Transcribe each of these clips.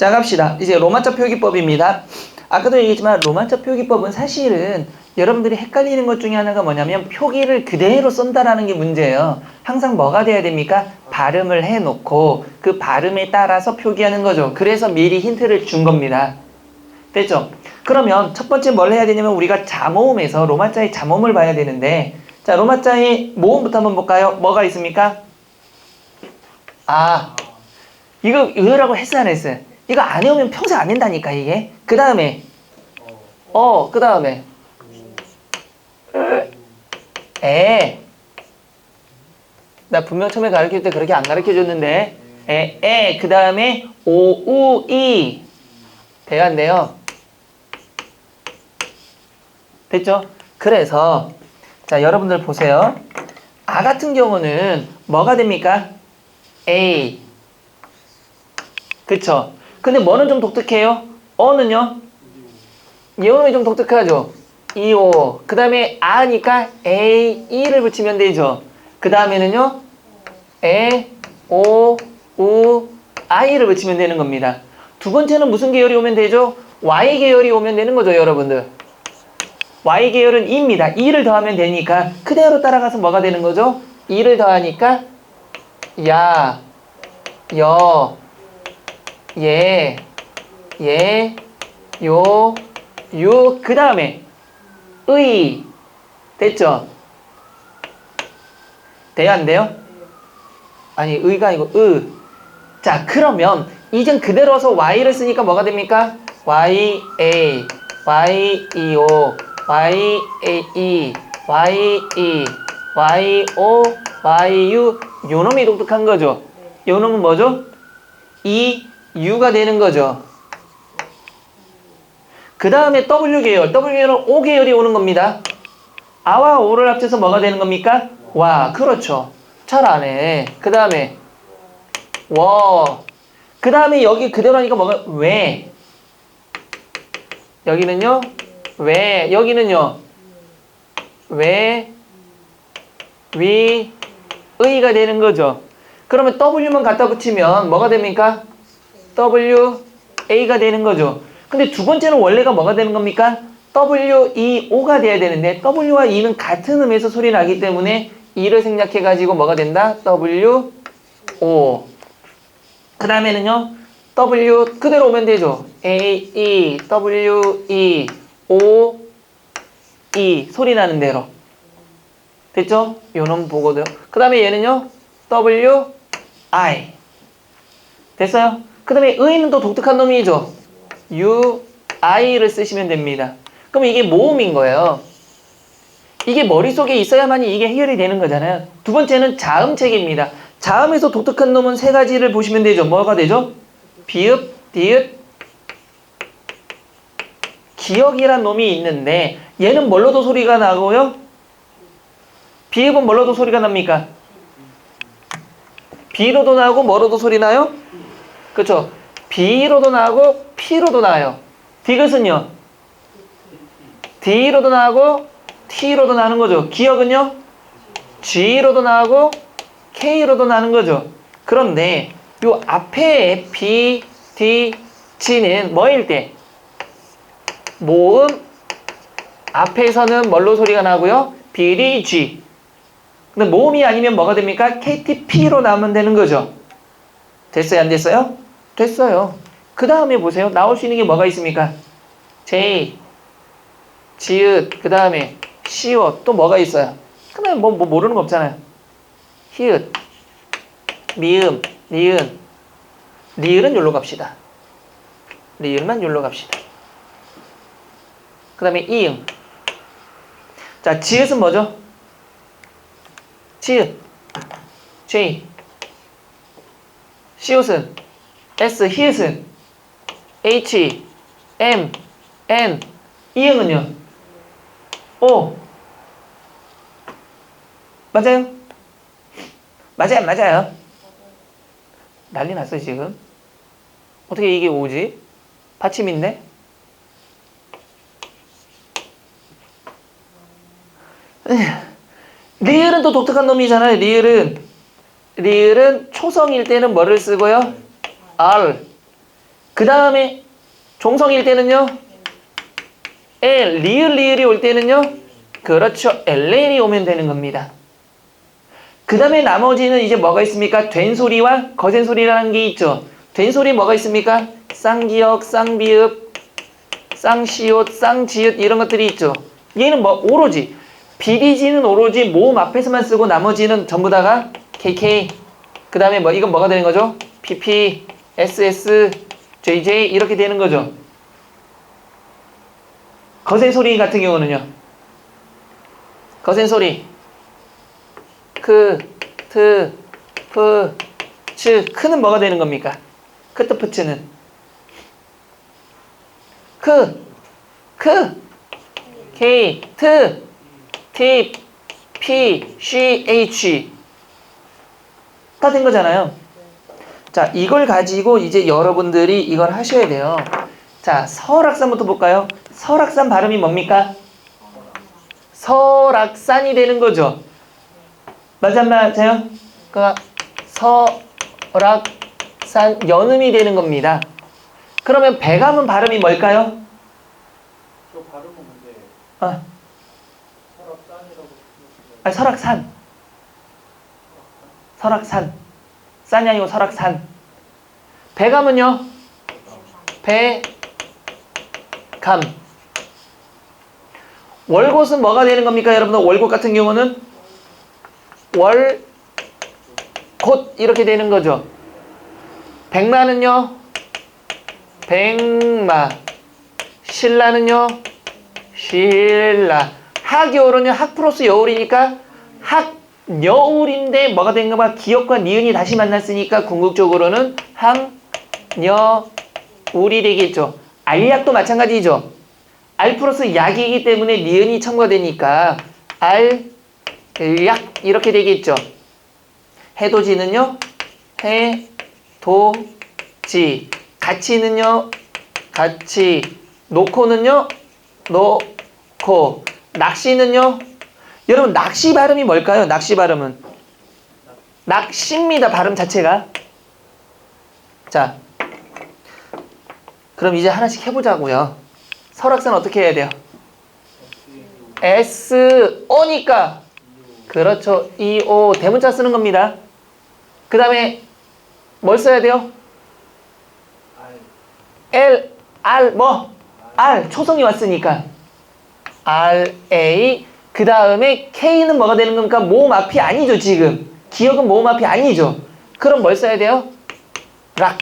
자, 갑시다. 이제 로마자 표기법입니다. 아까도 얘기했지만 로마자 표기법은 사실은 여러분들이 헷갈리는 것 중에 하나가 뭐냐면 표기를 그대로 쓴다라는 게 문제예요. 항상 뭐가 돼야 됩니까? 발음을 해놓고 그 발음에 따라서 표기하는 거죠. 그래서 미리 힌트를 준 겁니다. 됐죠? 그러면 첫 번째 뭘 해야 되냐면 우리가 자모음에서 로마자의 자모음을 봐야 되는데, 자, 로마자의 모음부터 한번 볼까요? 뭐가 있습니까? 아, 이거 으라고 했어요, 안 했어요? 이거 안 외우면 평생 안 된다니까, 이게. 그 다음에 그 다음에 나 분명 처음에 가르칠 때 그렇게 안 가르쳐줬는데 그 다음에 오, 우, 이 돼야 한대요. 됐죠? 그래서 자, 여러분들 보세요. 아 같은 경우는 뭐가 됩니까? A. 그쵸? 근데 뭐는 좀 독특해요? 어는요? 이어는 좀 독특하죠? 이오. 그 다음에 아니까 A, E를 붙이면 되죠? 그 다음에는요? 에, 오, 우, I를 붙이면 되는 겁니다. 두 번째는 무슨 계열이 오면 되죠? Y 계열이 오면 되는 거죠, 여러분들. Y 계열은 E입니다. E를 더하면 되니까 그대로 따라가서 뭐가 되는 거죠? E를 더하니까 야, 여, 예, 요, 유, 그 다음에 의. 됐죠? 돼요, 안 돼요? 아니, 의가 아니고 자, 그러면 이젠 그대로서 Y를 쓰니까 뭐가 됩니까? Y, A, Y, E, O, Y, A, E, Y, E, Y, O, Y, U. 요 놈이 독특한 거죠. 요 놈은 뭐죠? E, U가 되는 거죠. 그 다음에 W 계열. W 계열은 O 계열이 오는 겁니다. 아와 오를 합쳐서 뭐가 되는 겁니까? 와, 그렇죠. 잘 안 해. 그 다음에 워. 그 다음에 여기 그대로 하니까 뭐가? 왜. 여기는요? 왜. 여기는요? 왜. 위. 의가 되는 거죠. 그러면 W만 갖다 붙이면 뭐가 됩니까? W, A가 되는 거죠. 근데 두 번째는 원래가 뭐가 되는 겁니까? W, E, O가 돼야 되는데 W와 E는 같은 음에서 소리 나기 때문에 E를 생략해가지고 뭐가 된다? W, O. 그 다음에는요? W 그대로 오면 되죠. A, E, W, E, O, E 소리 나는 대로. 됐죠? 요놈 보고도요. 그 다음에 얘는요? W, I. 됐어요? 그 다음에 의는 또 독특한 놈이죠. U, I를 쓰시면 됩니다. 그럼 이게 모음인 거예요. 이게 머릿속에 있어야만이 이게 해결이 되는 거잖아요. 두 번째는 자음체계입니다. 자음에서 독특한 놈은 세 가지를 보시면 되죠. 뭐가 되죠? 비읍, 디귿, 기역이란 놈이 있는데 얘는 뭘로도 소리가 나고요? 비읍은 뭘로도 소리가 납니까? B로도 나고 뭐로도 소리 나요? 그렇죠? B로도 나고 P로도 나요. 디귿은요? D로도 나고 T로도 나는 거죠. 기역은요? G로도 나고 K로도 나는 거죠. 그런데 요 앞에 B, D, G는 뭐일 때? 모음 앞에서는 뭘로 소리가 나고요? B, D, G. 근데 모음이 아니면 뭐가 됩니까? KTP로 나오면 되는 거죠. 됐어요? 안 됐어요? 됐어요. 그 다음에 보세요. 나올 수 있는 게 뭐가 있습니까? J, 지읒, 그 다음에 시옷, 또 뭐가 있어요? 그 다음에 뭐 모르는 거 없잖아요. 히읗, 미음, 니은. 리을은 여기로 갑시다. 리을만 여기로 갑시다. 그 다음에 이응. 자, 지읒은 뭐죠? 지읒, J. 시옷은 S, 히읗은 H, M, N. 이응은요? O. 맞아요? 맞아요, 맞아요. 난리 났어, 지금. 어떻게 이게 오지? 받침인데? 리을은 또 독특한 놈이잖아요. 리을은 초성일 때는 뭐를 쓰고요? R. 그 다음에 종성일 때는요. L, 리을이 올 때는요. 그렇죠. LL이 오면 되는 겁니다. 그 다음에 나머지는 이제 뭐가 있습니까? 된 소리와 거센 소리라는 게 있죠. 된 소리 뭐가 있습니까? 쌍기역, 쌍비읍, 쌍시옷, 쌍지읒 이런 것들이 있죠. 얘는 뭐 오로지 비디지는 오로지 모음 앞에서만 쓰고 나머지는 전부 다가 KK. 그 다음에 뭐 이건 뭐가 되는 거죠? PP, SS, JJ 이렇게 되는 거죠. 거센 소리 같은 경우는요. 거센 소리 크, 트, 프, 츠. 크는 뭐가 되는 겁니까? 크트 프츠는 크, K, 트, T, P, C, H 다 된 거잖아요. 자, 이걸 가지고 이제 여러분들이 이걸 하셔야 돼요. 자, 설악산부터 볼까요? 설악산 발음이 뭡니까? 설악산이 되는 거죠. 맞아, 안 맞아요? 그러니까 설악산 연음이 되는 겁니다. 그러면 배감은 발음이 뭘까요? 저 발음은 근데 설악산이라고 아니, 설악산. 설악산. 산이 아니고 설악산. 배감은요? 배감. 월곶은 뭐가 되는 겁니까, 여러분들? 월곶 같은 경우는 월곶 이렇게 되는 거죠. 백마는요? 백마. 신라는요? 신라. 학여울은요? 학 플러스 여울이니까 학여울인데 뭐가 된 거봐? 기역과 니은이 다시 만났으니까 궁극적으로는 학여울이 되겠죠. 알약도 마찬가지죠. 알 플러스 약이기 때문에 니은이 첨가되니까 알약 이렇게 되겠죠. 해돋이는요? 해돋이. 가치는요? 가치. 놓고는요? 놓고. 낚시는요? 여러분 낚시 발음이 뭘까요? 낚시 발음은 낚시입니다. 발음 자체가. 자, 그럼 이제 하나씩 해보자고요. 설악산 어떻게 해야 돼요? SO니까 그렇죠. EO 대문자 쓰는 겁니다. 그 다음에 뭘 써야 돼요? L, R, 뭐? R, 초성이 왔으니까 RA. 그 다음에 K는 뭐가 되는 겁니까? 모음 앞이 아니죠. 지금 기억은 모음 앞이 아니죠. 그럼 뭘 써야 돼요? 락.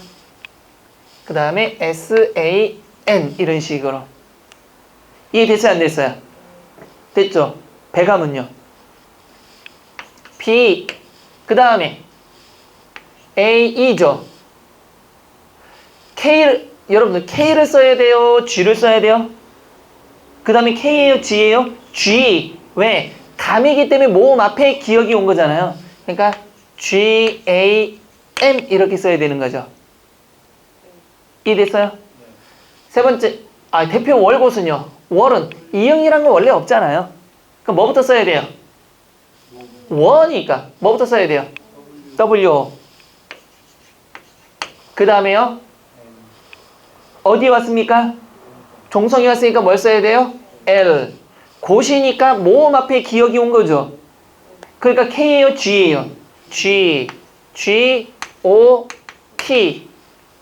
그 다음에 SAN 이런 식으로. 이해됐어요? 안 됐어요? 됐죠? 배감은요? B. 그 다음에 A이죠. K를 여러분들 K를 써야 돼요? G를 써야 돼요? 그 다음에 K예요? G예요? G. 왜? 감이기 때문에 모음 앞에 기억이 온 거잖아요. 그러니까 GAM 이렇게 써야 되는 거죠. 이해됐어요? 세 번째, 대표 월곶은요. 월은 이응이란 건 원래 없잖아요. 그럼 뭐부터 써야 돼요? 원이니까 뭐부터 써야 돼요? W. 그 다음에요. 어디에 왔습니까? 종성이 왔으니까 뭘 써야 돼요? L. 고시니까 모음 앞에 기억이 온 거죠. 그러니까 K예요? G예요? G. G, O, T.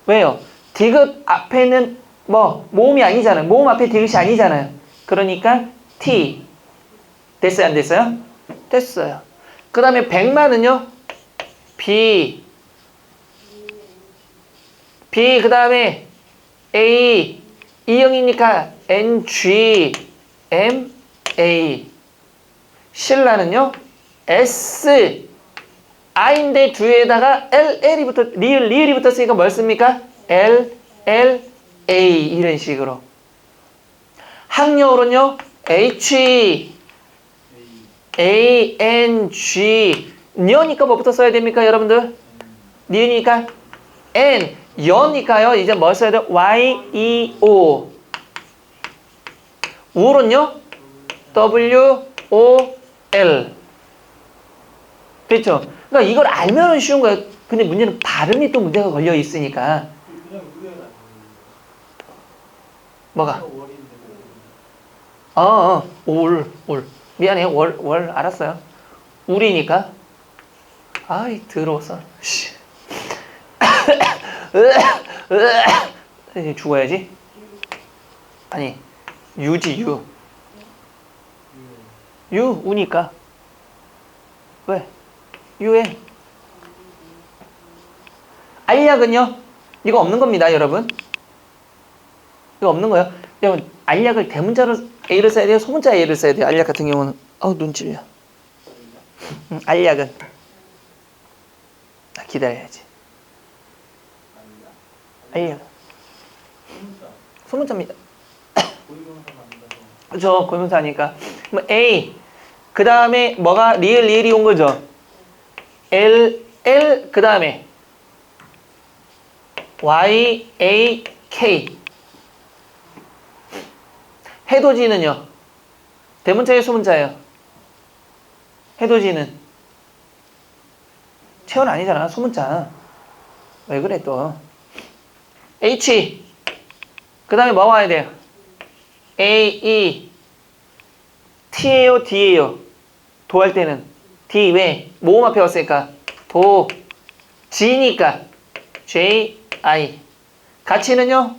왜요? 디귿 앞에는 뭐 모음이 아니잖아요. 모음 앞에 디귿이 아니잖아요. 그러니까 T. 됐어요? 안 됐어요? 됐어요. 그 다음에 백마는요? B. B. 그 다음에 A. 이형이니까 NG. M. A. 신라는요? S. I인데 뒤에다가 LL이 붙어, 리을이 붙었으니까 뭘 씁니까? L, L, A. 이런 식으로. 학여울은요? H. A, N, G. 녀니까 뭐부터 써야 됩니까, 여러분들? 니으니까 N. 여니까요, 이제 뭐 써야 돼요? Y, E, O. 울은요? W, O, L. 됐죠? 그러니까 이걸 알면은 쉬운 거예요. 근데 문제는 발음이 또 문제가 걸려 있으니까. 그냥 의외는 뭐가? 월인데 올. 미안해. 월 알았어요. 울이니까. 아이 더러웠어. 씨. 이제 죽어야지. 아니 유지 유. 유 우니까. 왜? 유해. 알약은요? 이거 없는 겁니다, 여러분. 이거 없는 거예요. 여러분 알약을 대문자로 A를 써야 돼요? 소문자 A를 써야 돼요? 알약 같은 경우는 눈 찔려. 알약은 기다려야지. 알약 소문자입니다. 고유명사 만든다고. 그죠? 고명사니까. 그럼 A 그 다음에 뭐가 리을이 온 거죠? L 그 다음에 Y A K. 해돋이는요? 대문자예요, 소문자예요? 해돋이는 체온 아니잖아, 소문자. 왜 그래 또? H 그 다음에 뭐 와야 돼요? A E T예요, D예요? 도 할 때는 D 왜? 모음 앞에 왔으니까 도 G니까 J I. 가치는요?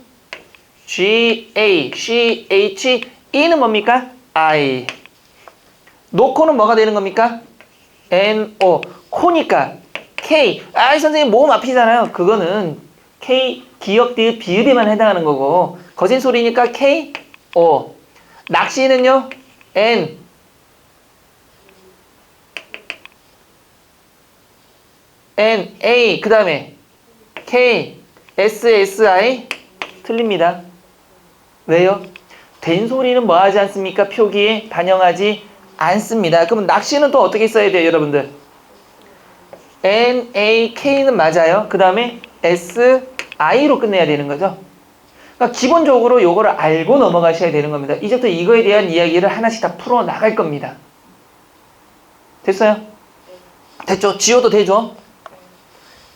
G A C H E는 뭡니까? I. 놓고는 뭐가 되는 겁니까? N O. 코니까 K. 아이 선생님 모음 앞이잖아요. 그거는 K 기역 디귿 비읍에만 해당하는 거고 거센 소리니까 K O. 낚시는요? N A 그 다음에 K S S I. 틀립니다. 왜요? 된 소리는 뭐 하지 않습니까? 표기에 반영하지 않습니다. 그러면 낚시는 또 어떻게 써야 돼요, 여러분들? N, A, K는 맞아요. 그 다음에 S, I로 끝내야 되는 거죠. 그러니까 기본적으로 요거를 알고 넘어가셔야 되는 겁니다. 이제부터 이거에 대한 이야기를 하나씩 다 풀어 나갈 겁니다. 됐어요? 됐죠? 지워도 되죠?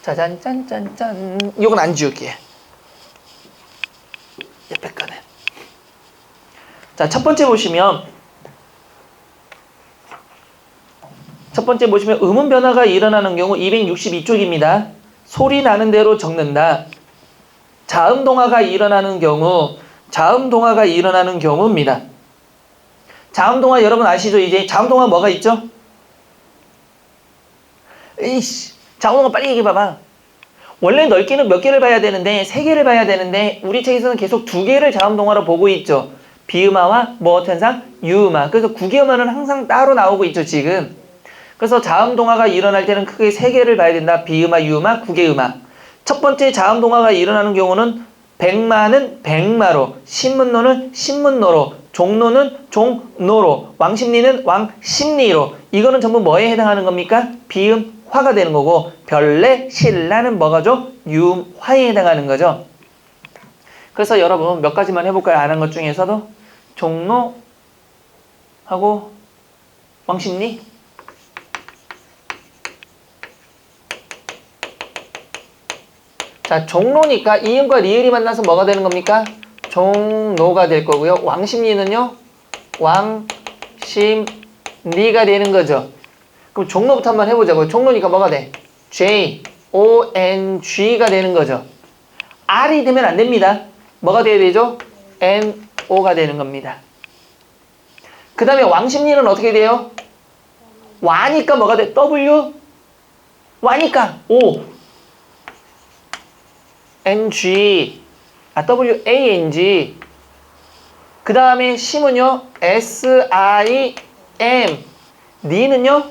짜잔, 짠짠짠. 요건 안 지울게. 옆에 거는. 자, 첫 번째 보시면 음운 변화가 일어나는 경우 262쪽입니다. 소리 나는 대로 적는다. 자음 동화가 일어나는 경우입니다. 자음 동화 여러분 아시죠? 이제 자음 동화 뭐가 있죠? 에이씨, 자음 동화 빨리 얘기해 봐봐. 원래 넓기는 몇 개를 봐야 되는데 3개를 봐야 되는데 우리 책에서는 계속 2개를 자음 동화로 보고 있죠. 비음화와 무어천상 유음화. 그래서 구개음화는 항상 따로 나오고 있죠, 지금. 그래서 자음 동화가 일어날 때는 크게 3개를 봐야 된다. 비음화, 유음화, 구개음화. 첫 번째 자음 동화가 일어나는 경우는 백마는 백마로, 신문노는 신문노로, 종로는 종노로, 왕십리는 왕십리로. 이거는 전부 뭐에 해당하는 겁니까? 비음화가 되는 거고 별내, 신라는 뭐가죠? 유음화에 해당하는 거죠. 그래서 여러분 몇 가지만 해볼까요? 아는 것 중에서도 종로하고 왕십리. 자, 종로니까 이음과 리을이 만나서 뭐가 되는 겁니까? 종로가 될 거고요. 왕십리는요? 왕심리가 되는 거죠. 그럼 종로부터 한번 해보자고요. 종로니까 뭐가 돼? J, O, N, G가 되는 거죠. R이 되면 안 됩니다. 뭐가 돼야 되죠? N, O가 되는 겁니다. 그 다음에 왕십리는 어떻게 돼요? 와니까 뭐가 돼? W, 와니까 O, NG, WANG. 그 다음에 심은요? SIM. 니는요?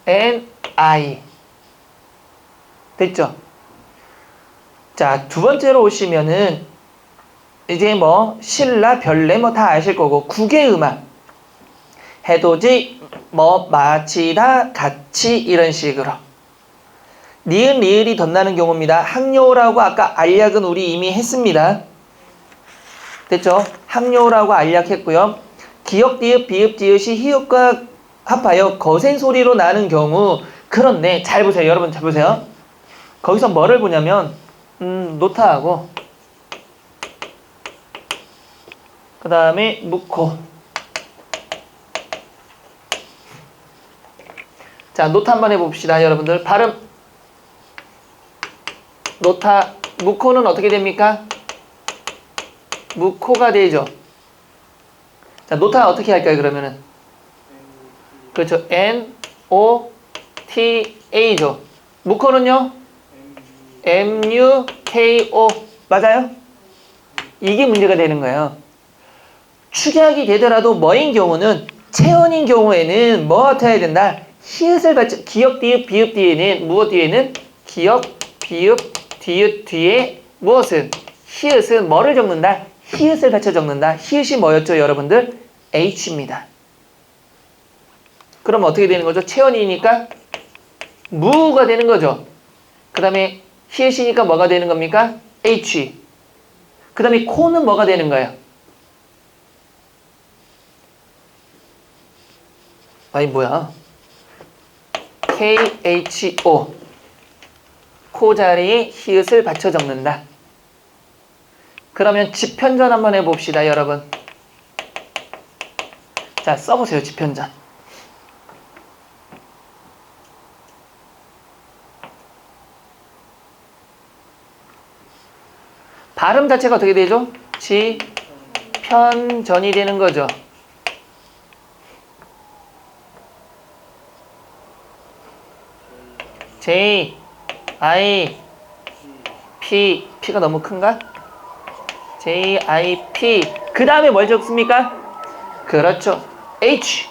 NI. 됐죠? 자, 두 번째로 오시면은 이제 뭐 신라, 별내 뭐 다 아실 거고 구개음화. 해돋이, 뭐 마치다, 같이 이런 식으로. 니은, 리을이 덧나는 경우입니다. 항려라고 아까 알약은 우리 이미 했습니다. 됐죠? 항려라고 알약했고요. 기역, 디귿, 비읍, 지읒이 히읗과 합하여 거센 소리로 나는 경우. 그런데 잘 보세요. 여러분 잘 보세요. 거기서 뭐를 보냐면 노타하고 그 다음에 묵코. 자, 노타 한번 해봅시다, 여러분들. 발음. 노타, 묵코는 어떻게 됩니까? 묵코가 되죠. 자, 노타 어떻게 할까요, 그러면은? 그렇죠. N, O, T, A죠. 묵코는요? M, U, K, O. 맞아요? 이게 문제가 되는 거예요. 축약이 되더라도 뭐인 경우는, 체언인 경우에는 뭐 같아야 된다? 히읗을 받쳐, 기역, 디귿, 비읍 뒤에는, 무엇 뒤에는? 기역, 비읍, 디귿 뒤에 무엇은? 히읗은 뭐를 적는다? 히읗을 받쳐 적는다. 히읗이 뭐였죠, 여러분들? H입니다. 그럼 어떻게 되는 거죠? 체언이니까 무가 되는 거죠. 그 다음에 히읗이니까 뭐가 되는 겁니까? H. 그 다음에 코는 뭐가 되는 거예요? 아니 뭐야? KHO. 코 자리에 히읗을 받쳐 적는다. 그러면 집현전 한번 해봅시다, 여러분. 자, 써보세요, 집현전. 발음 자체가 어떻게 되죠? 지편전이 되는 거죠. J, I, P. P가 너무 큰가? J, I, P. 그 다음에 뭘 적습니까? 그렇죠. H.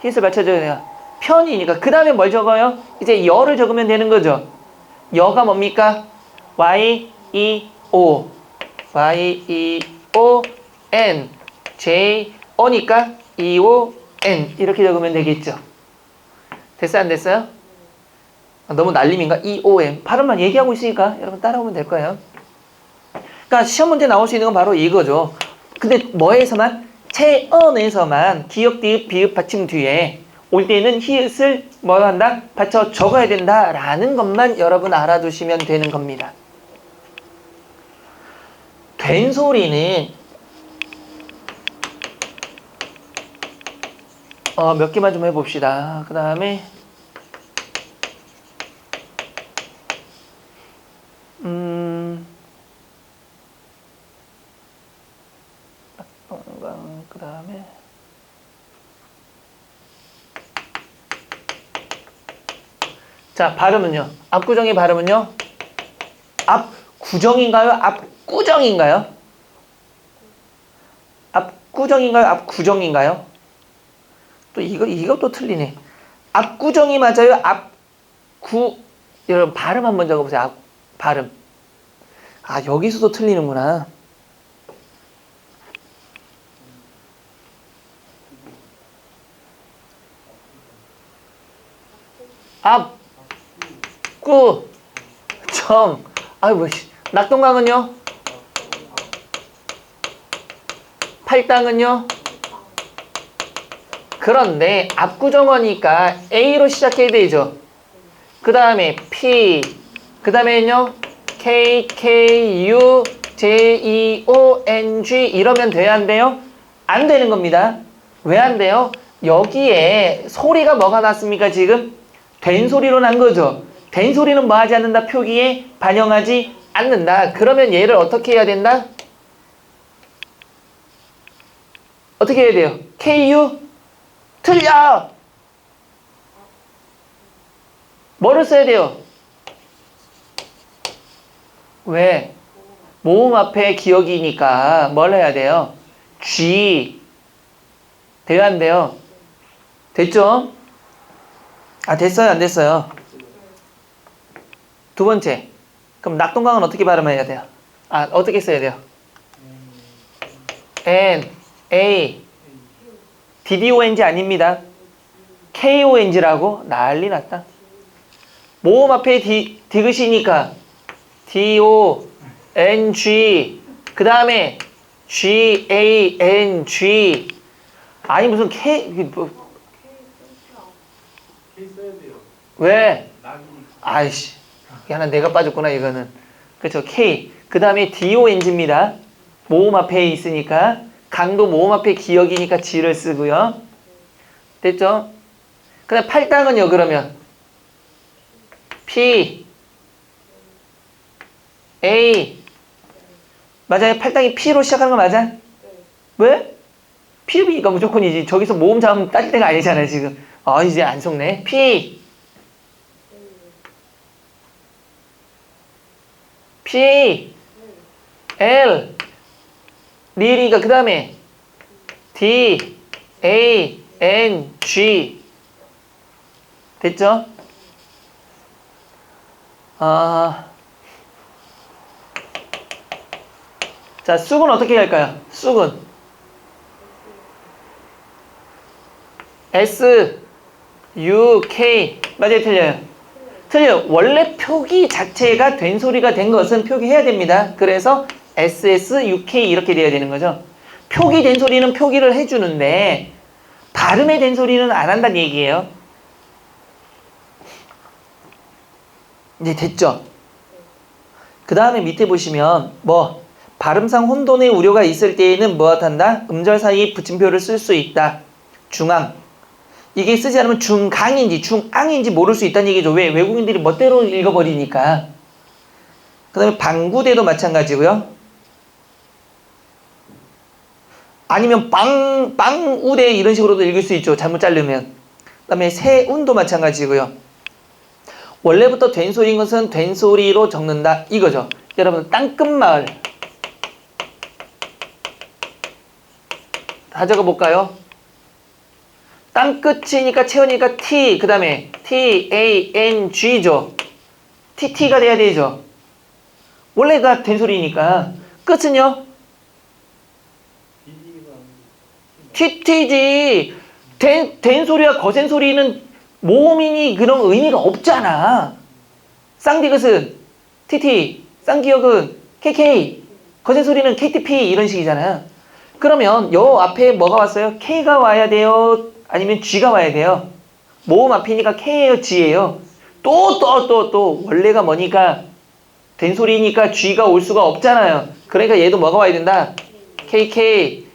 히읗을 맞춰줘야 돼요. 편이니까. 그 다음에 뭘 적어요? 이제 여를 적으면 되는 거죠. 여가 뭡니까? Y, E, O. Y, E, O, N. J, O니까 E, O, N. 이렇게 적으면 되겠죠. 됐어요? 안 됐어요? 너무 날림인가? E, O, M. 발음만 얘기하고 있으니까 여러분 따라오면 될 거예요. 그러니까 시험 문제 나올 수 있는 건 바로 이거죠. 근데 뭐에서만? 체언에서만 기역, 디귿, 비읍, 받침 뒤에 올 때는 히읗을 뭐 한다? 받쳐 적어야 된다라는 것만 여러분 알아두시면 되는 겁니다. 된 소리는 몇 개만 좀 해봅시다. 그 다음에 그 다음에 자, 발음은요. 압구정의 발음은요. 압구정인가요? 압구정인가요? 압구정인가요? 압구정인가요? 또 이것도 틀리네. 압구정이 맞아요? 여러분 발음 한번 적어보세요. 발음. 아, 여기서도 틀리는구나. 압구정. 아이고, 낙동강은요? 팔당은요? 그런데 압구정어니까 A로 시작해야 되죠. 그 다음에 P, 그 다음에는요 K, K, U, J, E, O, N, G 이러면 돼야 안 돼요? 안 되는 겁니다. 왜 안 돼요? 여기에 소리가 뭐가 났습니까, 지금? 된 소리로 난 거죠. 된 소리는 뭐 하지 않는다? 표기에 반영하지 않는다. 그러면 얘를 어떻게 해야 된다? 어떻게 해야 돼요? KU? 틀려! 뭐를 써야 돼요? 왜? 모음 앞에 기억이니까 뭘 해야 돼요? G. 돼요, 안 돼요? 됐죠? 아, 됐어요, 안 됐어요? 두 번째. 그럼 낙동강은 어떻게 발음해야 돼요? 아, 어떻게 써야 돼요? N, A, DDONG 아닙니다. KONG라고? 난리 났다. 모음 앞에 디귿이니까 DONG 그 다음에 GANG 아니 무슨 K 뭐. K 써야 돼요. 왜? 낙이. 아이씨 이게 하나 내가 빠졌구나 이거는. 그렇죠. K 그 다음에 DONG입니다. 모음 앞에 있으니까 강도 모음 앞에 기억이니까 G를 쓰고요. 됐죠? 그 다음 팔당은요, 그러면. P, A. 맞아요? 팔당이 P로 시작하는 거 맞아? 왜? P이니까 무조건이지. 저기서 모음 자음 따질 때가 아니잖아요, 지금. 이제 안 속네. P, P, L. 리을이니까 그 다음에 D, A, N, G. 됐죠? 자, 쑥은 어떻게 할까요? 쑥은 S, U, K. 맞아요, 틀려요? 틀려요. 원래 표기 자체가 된 소리가 된 것은 표기해야 됩니다. 그래서 SS, UK 이렇게 돼야 되는 거죠. 표기 된 소리는 표기를 해주는데 발음에 된 소리는 안 한다는 얘기예요. 이제 됐죠? 그 다음에 밑에 보시면 발음상 혼돈의 우려가 있을 때에는 무엇한다? 음절 사이 붙임표를 쓸 수 있다. 중앙. 이게 쓰지 않으면 중강인지 중앙인지 모를 수 있다는 얘기죠. 왜? 외국인들이 멋대로 읽어버리니까. 그 다음에 방구대도 마찬가지고요. 아니면 빵우대 이런 식으로도 읽을 수 있죠. 잘못 자르면. 그 다음에 세운도 마찬가지고요. 원래부터 된 소리인 것은 된 소리로 적는다. 이거죠. 여러분 땅끝마을 다 적어볼까요? 땅끝이니까 채우니까 T 그 다음에 T, A, N, G죠. TT가 돼야 되죠. 원래가 된 소리니까. 끝은요? TT지. 된 소리와 거센 소리는 모음이니 그런 의미가 없잖아. 쌍디귿은 TT, 쌍기역은 KK, 거센 소리는 KTP 이런 식이잖아요. 그러면 요 앞에 뭐가 왔어요? K가 와야 돼요? 아니면 G가 와야 돼요? 모음 앞이니까 K예요, G예요? 또 원래가 뭐니까 된 소리니까 G가 올 수가 없잖아요. 그러니까 얘도 뭐가 와야 된다? KK.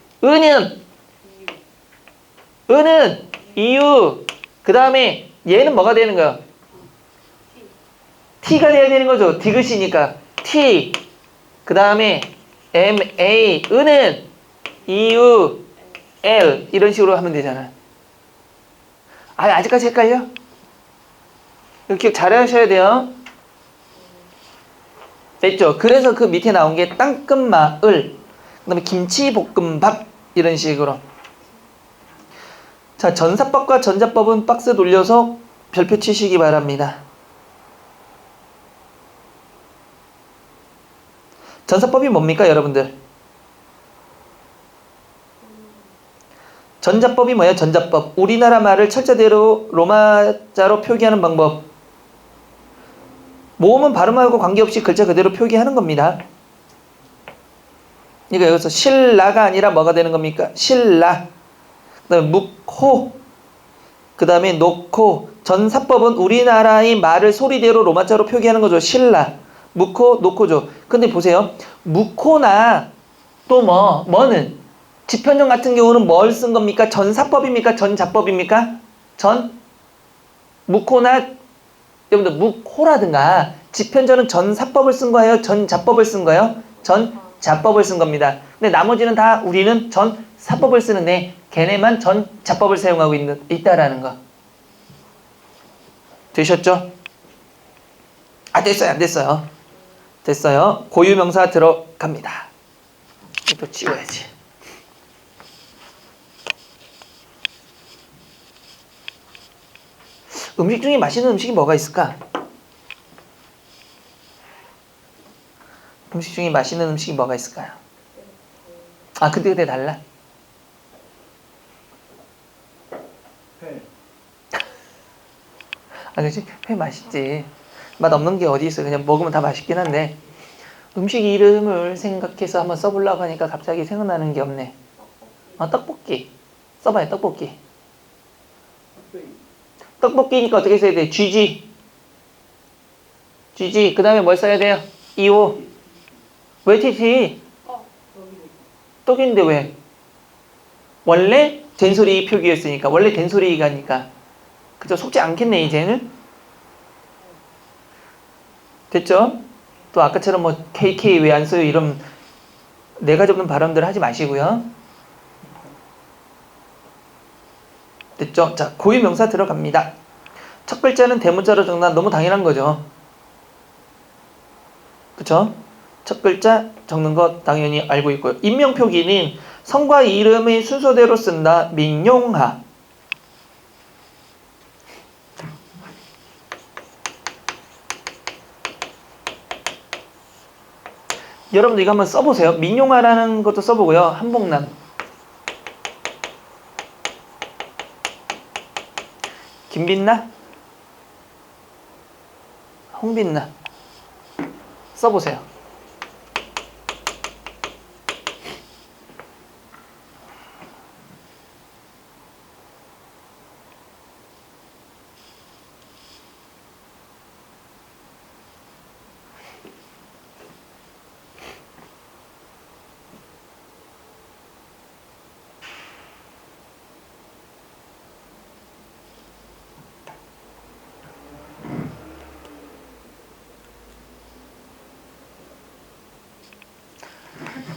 은은 EU. 그 다음에 얘는 뭐가 되는 거야? T가 돼야 되는 거죠. 디귿이니까 T. 그 다음에 MA. 은은 EU, L. 이런 식으로 하면 되잖아. 아직까지 헷갈려? 이거 기억 잘 하셔야 돼요. 됐죠? 그래서 그 밑에 나온 게 땅끝마을, 그 다음에 김치볶음밥 이런 식으로. 자, 전사법과 전자법은 박스 돌려서 별표 치시기 바랍니다. 전사법이 뭡니까, 여러분들? 전자법이 뭐예요? 전자법. 우리나라 말을 철자대로 로마자로 표기하는 방법. 모음은 발음하고 관계없이 글자 그대로 표기하는 겁니다. 그러니까 여기서 실라가 아니라 뭐가 되는 겁니까? 실라. 그 다음에 묵호. 그 다음에 놓고. 전사법은 우리나라의 말을 소리대로 로마자로 표기하는 거죠. 실라. 묵호, 놓고죠. 근데 보세요. 묵호나 또 뭐는 지편전 같은 경우는 뭘 쓴 겁니까? 전사법입니까? 전자법입니까? 묵호나 여러분들 묵호라든가 지편전은 전사법을 쓴 거예요? 전자법을 쓴 거예요? 전자법을 쓴 겁니다. 근데 나머지는 다 우리는 전사법을 쓰는데 걔네만 전자법을 사용하고 있다라는 거. 되셨죠? 됐어요. 안 됐어요. 됐어요. 고유명사 들어갑니다. 또 지워야지. 음식 중에 맛있는 음식이 뭐가 있을까? 음식 중에 맛있는 음식이 뭐가 있을까요? 그때 달라? 회. 그치? 회 맛있지. 맛 없는 게 어디 있어. 그냥 먹으면 다 맛있긴 한데 음식 이름을 생각해서 한번 써보려고 하니까 갑자기 생각나는 게 없네. 떡볶이. 써봐요. 떡볶이. 떡볶이니까 어떻게 써야 돼? GG. 그 다음에 뭘 써야 돼요? EO. 왜 TT? 떡인데 왜? 원래 된소리 표기였으니까. 원래 된소리가니까. 그죠? 속지 않겠네, 이제는. 됐죠? 또 아까처럼 뭐 KK 왜 안 써요? 이런 내가 적는 발언들 하지 마시고요. 됐죠? 자, 고유명사 들어갑니다. 첫 글자는 대문자로 적나 너무 당연한 거죠. 그쵸? 첫 글자 적는 거 당연히 알고 있고요. 인명표기는 성과 이름의 순서대로 쓴다. 민용하. 여러분들 이거 한번 써보세요. 민용하라는 것도 써보고요. 한복남. 김빛나? 홍빛나. 써보세요.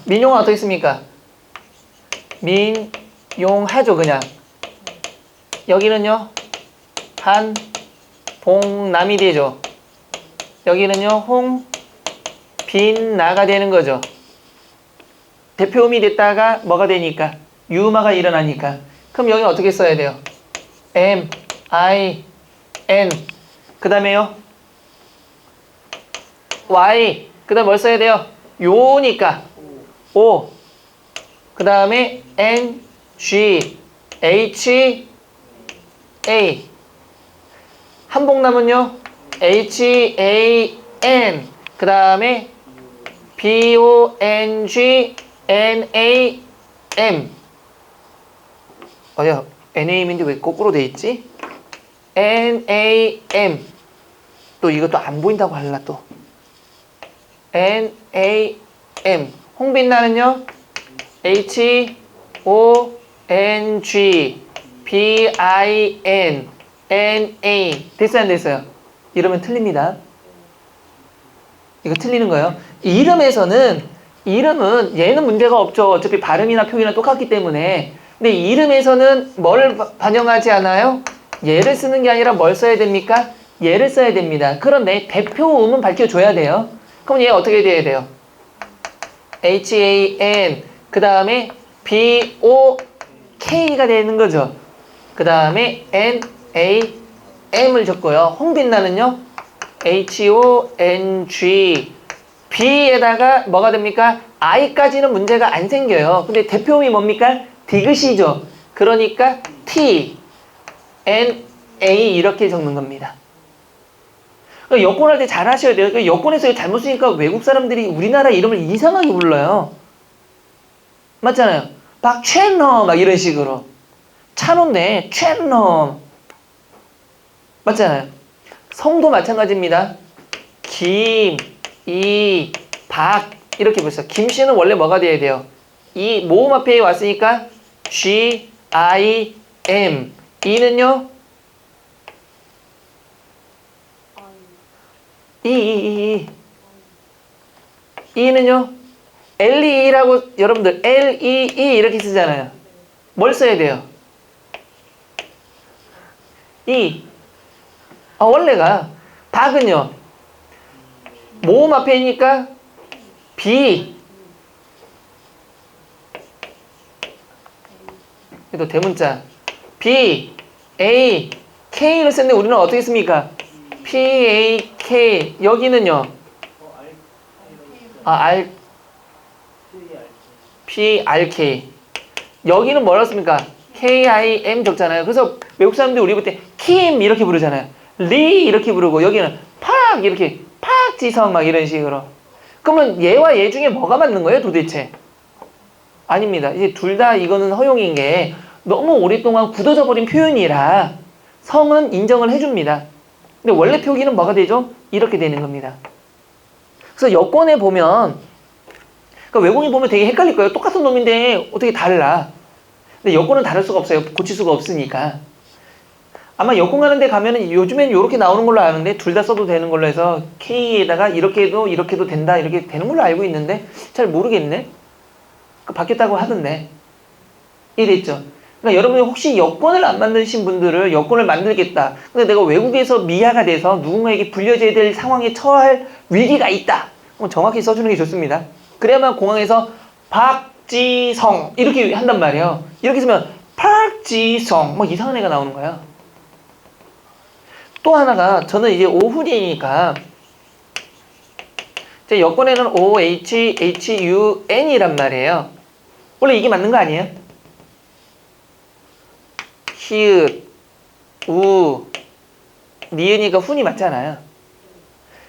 민용하 어떻게 씁니까? 민용하죠, 그냥. 여기는요, 한복남이 되죠. 여기는요, 홍빛나가 되는 거죠. 대표음이 됐다가 뭐가 되니까? 유음화가 일어나니까. 그럼 여기 어떻게 써야 돼요? M, I, N. 그 다음에요, Y. 그 다음 뭘 써야 돼요? 요니까. O. 그 다음에 N, G, H, A. 한복남은요, H, A, N. 그 다음에 B, O, N, G, N, A, M. 어디야? NAM인데 왜 거꾸로 돼 있지? N, A, M. 또 이것도 안 보인다고 할라 또. N, A, M. 홍빛나는요, H, O, N, G, B, I, N, N, A. 됐어요, 안 됐어요? 이러면 틀립니다. 이거 틀리는 거예요. 이름은 얘는 문제가 없죠. 어차피 발음이나 표기나 똑같기 때문에. 근데 이름에서는 뭘 반영하지 않아요? 얘를 쓰는 게 아니라 뭘 써야 됩니까? 얘를 써야 됩니다. 그런데 대표음은 밝혀줘야 돼요. 그럼 얘 어떻게 돼야 돼요? H-A-N, 그 다음에 B-O-K가 되는 거죠. 그 다음에 N-A-M을 적고요. 홍빛나는요, H-O-N-G, B에다가 뭐가 됩니까? I까지는 문제가 안 생겨요. 근데 대표음이 뭡니까? 디귿이죠. 그러니까 T, N-A 이렇게 적는 겁니다. 그러니까 여권할 때 잘 하셔야 돼요. 그러니까 여권에서 잘못 쓰니까 외국 사람들이 우리나라 이름을 이상하게 불러요. 맞잖아요. 박채너 막 이런 식으로. 찬호인데 채너. 맞잖아요. 성도 마찬가지입니다. 김, 이, 박 이렇게 보세요. 김씨는 원래 뭐가 돼야 돼요? 이 모음 앞에 왔으니까 G, I, M. 이는요? 이는요? L-E-E라고 여러분들 L-E-E 이렇게 쓰잖아요. 뭘 써야 돼요? 원래가 박은요, 모음 앞에니까 B. 또 대문자 B, A, K를 썼는데 우리는 어떻게 씁니까? P, A, K. 여기는요, R, P, R, K. 여기는 뭐라고 씁니까? K, I, M 적잖아요. 그래서 외국 사람들이 우리 볼 때 킴 이렇게 부르잖아요. 리 이렇게 부르고, 여기는 팍 이렇게 팍지성 막 이런 식으로. 그러면 얘와 얘 중에 뭐가 맞는 거예요 도대체? 아닙니다. 이제 둘 다 이거는 허용인 게 너무 오랫동안 굳어져 버린 표현이라 성은 인정을 해줍니다. 근데 원래 표기는 뭐가 되죠? 이렇게 되는 겁니다. 그래서 여권에 보면, 그러니까 외국인 보면 되게 헷갈릴 거예요. 똑같은 놈인데 어떻게 달라? 근데 여권은 다를 수가 없어요. 고칠 수가 없으니까. 아마 여권 가는 데 가면은 요즘엔 이렇게 나오는 걸로 아는데 둘 다 써도 되는 걸로 해서 K에다가 이렇게 해도 된다 이렇게 되는 걸로 알고 있는데 잘 모르겠네. 바뀌었다고 하던데. 이랬죠. 그러니까 여러분이 혹시 여권을 안 만드신 분들을 여권을 만들겠다. 근데 내가 외국에서 미아가 돼서 누군가에게 불려져야 될 상황에 처할 위기가 있다. 그럼 정확히 써주는 게 좋습니다. 그래야만 공항에서 박지성 이렇게 한단 말이에요. 이렇게 쓰면 박지성 막 이상한 애가 나오는 거야. 또 하나가 저는 이제 오훈이니까 제 여권에는 OHHUN이란 말이에요. 원래 이게 맞는 거 아니에요? 히읗, 우, 니은이가 훈이 맞잖아요.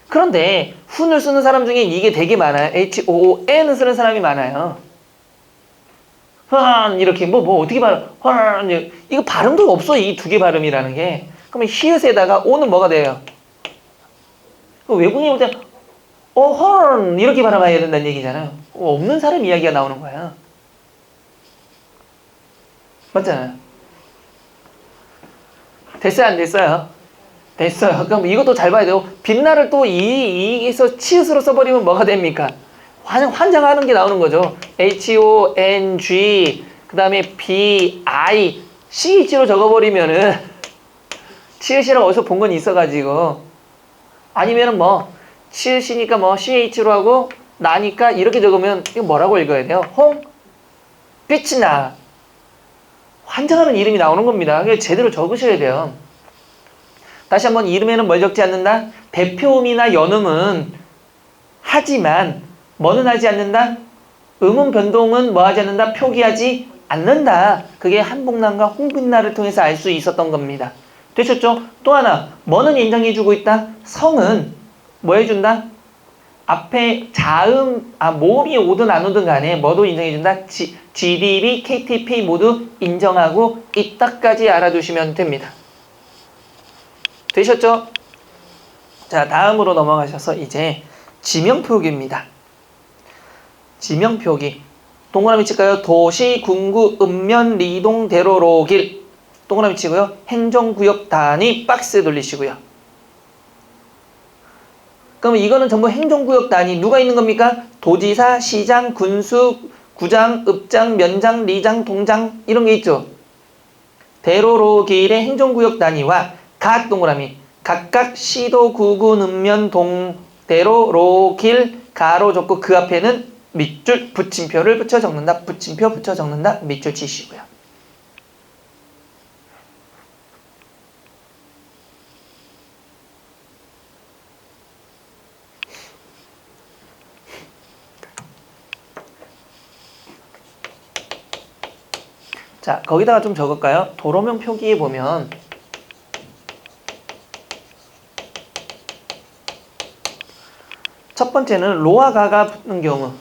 그런데 훈을 쓰는 사람 중에 이게 되게 많아요. HOON을 쓰는 사람이 많아요. 훈 이렇게 뭐 어떻게 발음? 훈 이거 발음도 없어. 이 두 개 발음이라는 게. 그러면 히읗에다가 오는 뭐가 돼요? 외국인이 볼 때 헐 이렇게 발음해야 된다는 얘기잖아요. 없는 사람 이야기가 나오는 거야. 맞잖아요. 됐어요, 안 됐어요? 됐어요. 그럼 이것도 잘 봐야 돼요. 빛나를 또 이에서 치읓으로 써버리면 뭐가 됩니까? 환장하는 게 나오는 거죠. HONG 그 다음에 BI CH로 적어버리면은 치읓이라고 어디서 본 건 있어가지고 아니면은 뭐 치읓이니까 뭐 CH로 하고 나니까 이렇게 적으면 이거 뭐라고 읽어야 돼요? 빛이 나. 환장하는 이름이 나오는 겁니다. 그게 제대로 적으셔야 돼요. 다시 한번 이름에는 뭘 적지 않는다? 대표음이나 연음은 하지만 뭐는 하지 않는다? 음음 변동은 뭐 하지 않는다? 표기하지 않는다. 그게 한복남과 홍빛날을 통해서 알 수 있었던 겁니다. 되셨죠? 또 하나 뭐는 인정해주고 있다? 성은 뭐 해준다? 앞에 자음, 모음이 오든 안 오든 간에 뭐도 인정해준다? GDB, KTP 모두 인정하고 있다까지 알아두시면 됩니다. 되셨죠? 자, 다음으로 넘어가셔서 이제 지명표기입니다. 지명표기. 동그라미 칠까요? 도시, 군구, 읍면, 리동, 대로로길. 동그라미 치고요. 행정구역 단위 박스 돌리시고요. 그러면 이거는 전부 행정구역 단위 누가 있는 겁니까? 도지사, 시장, 군수, 구장, 읍장, 면장, 리장, 동장 이런 게 있죠. 대로로길의 행정구역 단위와 각 동그라미 각각 시도, 구군, 읍면, 동, 대로로길 가로 적고 그 앞에는 밑줄 붙임표를 붙여 적는다. 붙임표 붙여 적는다. 밑줄 치시고요. 자, 거기다가 좀 적을까요? 도로명 표기에 보면 첫 번째는 로와 가가 붙는 경우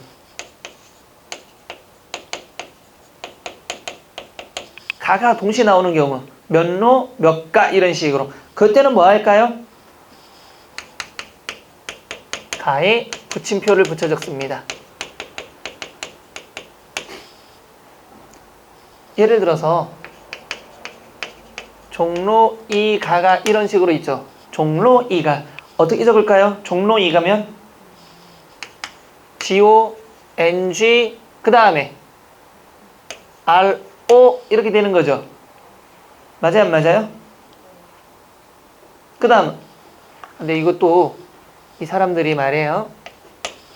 가가 동시에 나오는 경우 몇 로, 몇 가 이런 식으로 그때는 뭐 할까요? 가에 붙임표를 붙여 적습니다. 예를 들어서 종로 이 가가 이런 식으로 있죠. 종로 이 가 어떻게 적을까요? 종로 이 가면 GONG 그 다음에 RO 이렇게 되는 거죠. 맞아요, 안 맞아요? 그 다음 근데 이것도 이 사람들이 말해요.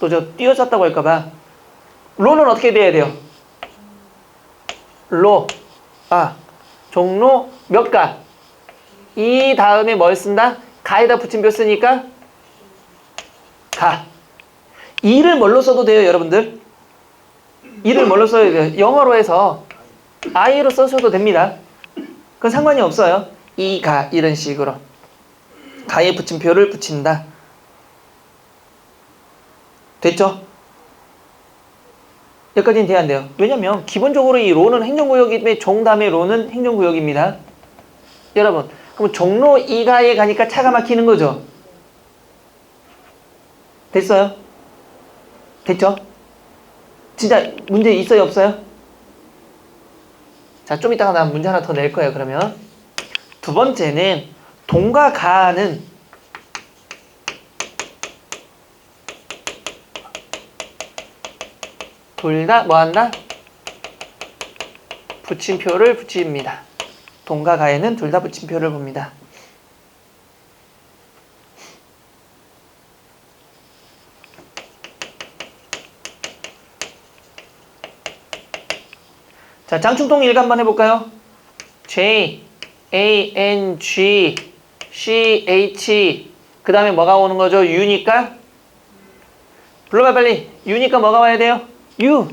또 저 띄어졌다고 할까봐 로는 어떻게 돼야 돼요? 로, 종로 몇 가. 이 다음에 뭘 쓴다? 가에다 붙임표 쓰니까 가. 이를 뭘로 써도 돼요, 여러분들? 이를 뭘로 써야 돼요? 영어로 해서 I로 써셔도 됩니다. 그건 상관이 없어요. 이, 가 이런 식으로 가에 붙임표를 붙인다. 됐죠? 여기까지는 돼야 안 돼요. 왜냐면 기본적으로 이 로는 행정구역이기 때문에 종 다음에 로는 행정구역입니다. 여러분, 그럼 종로 2가에 가니까 차가 막히는 거죠? 됐어요? 됐죠? 진짜 문제 있어요, 없어요? 자, 좀 이따가 나 문제 하나 더 낼 거예요. 그러면 두 번째는 동과 가는 둘 다 뭐 한다? 붙임표를 붙입니다. 동과 가에는 둘 다 붙임표를 봅니다. 자, 장충동 일가 한번 해볼까요? J, A, N, G, C, H 그 다음에 뭐가 오는 거죠? U니까 불러봐 빨리. U니까 뭐가 와야 돼요? U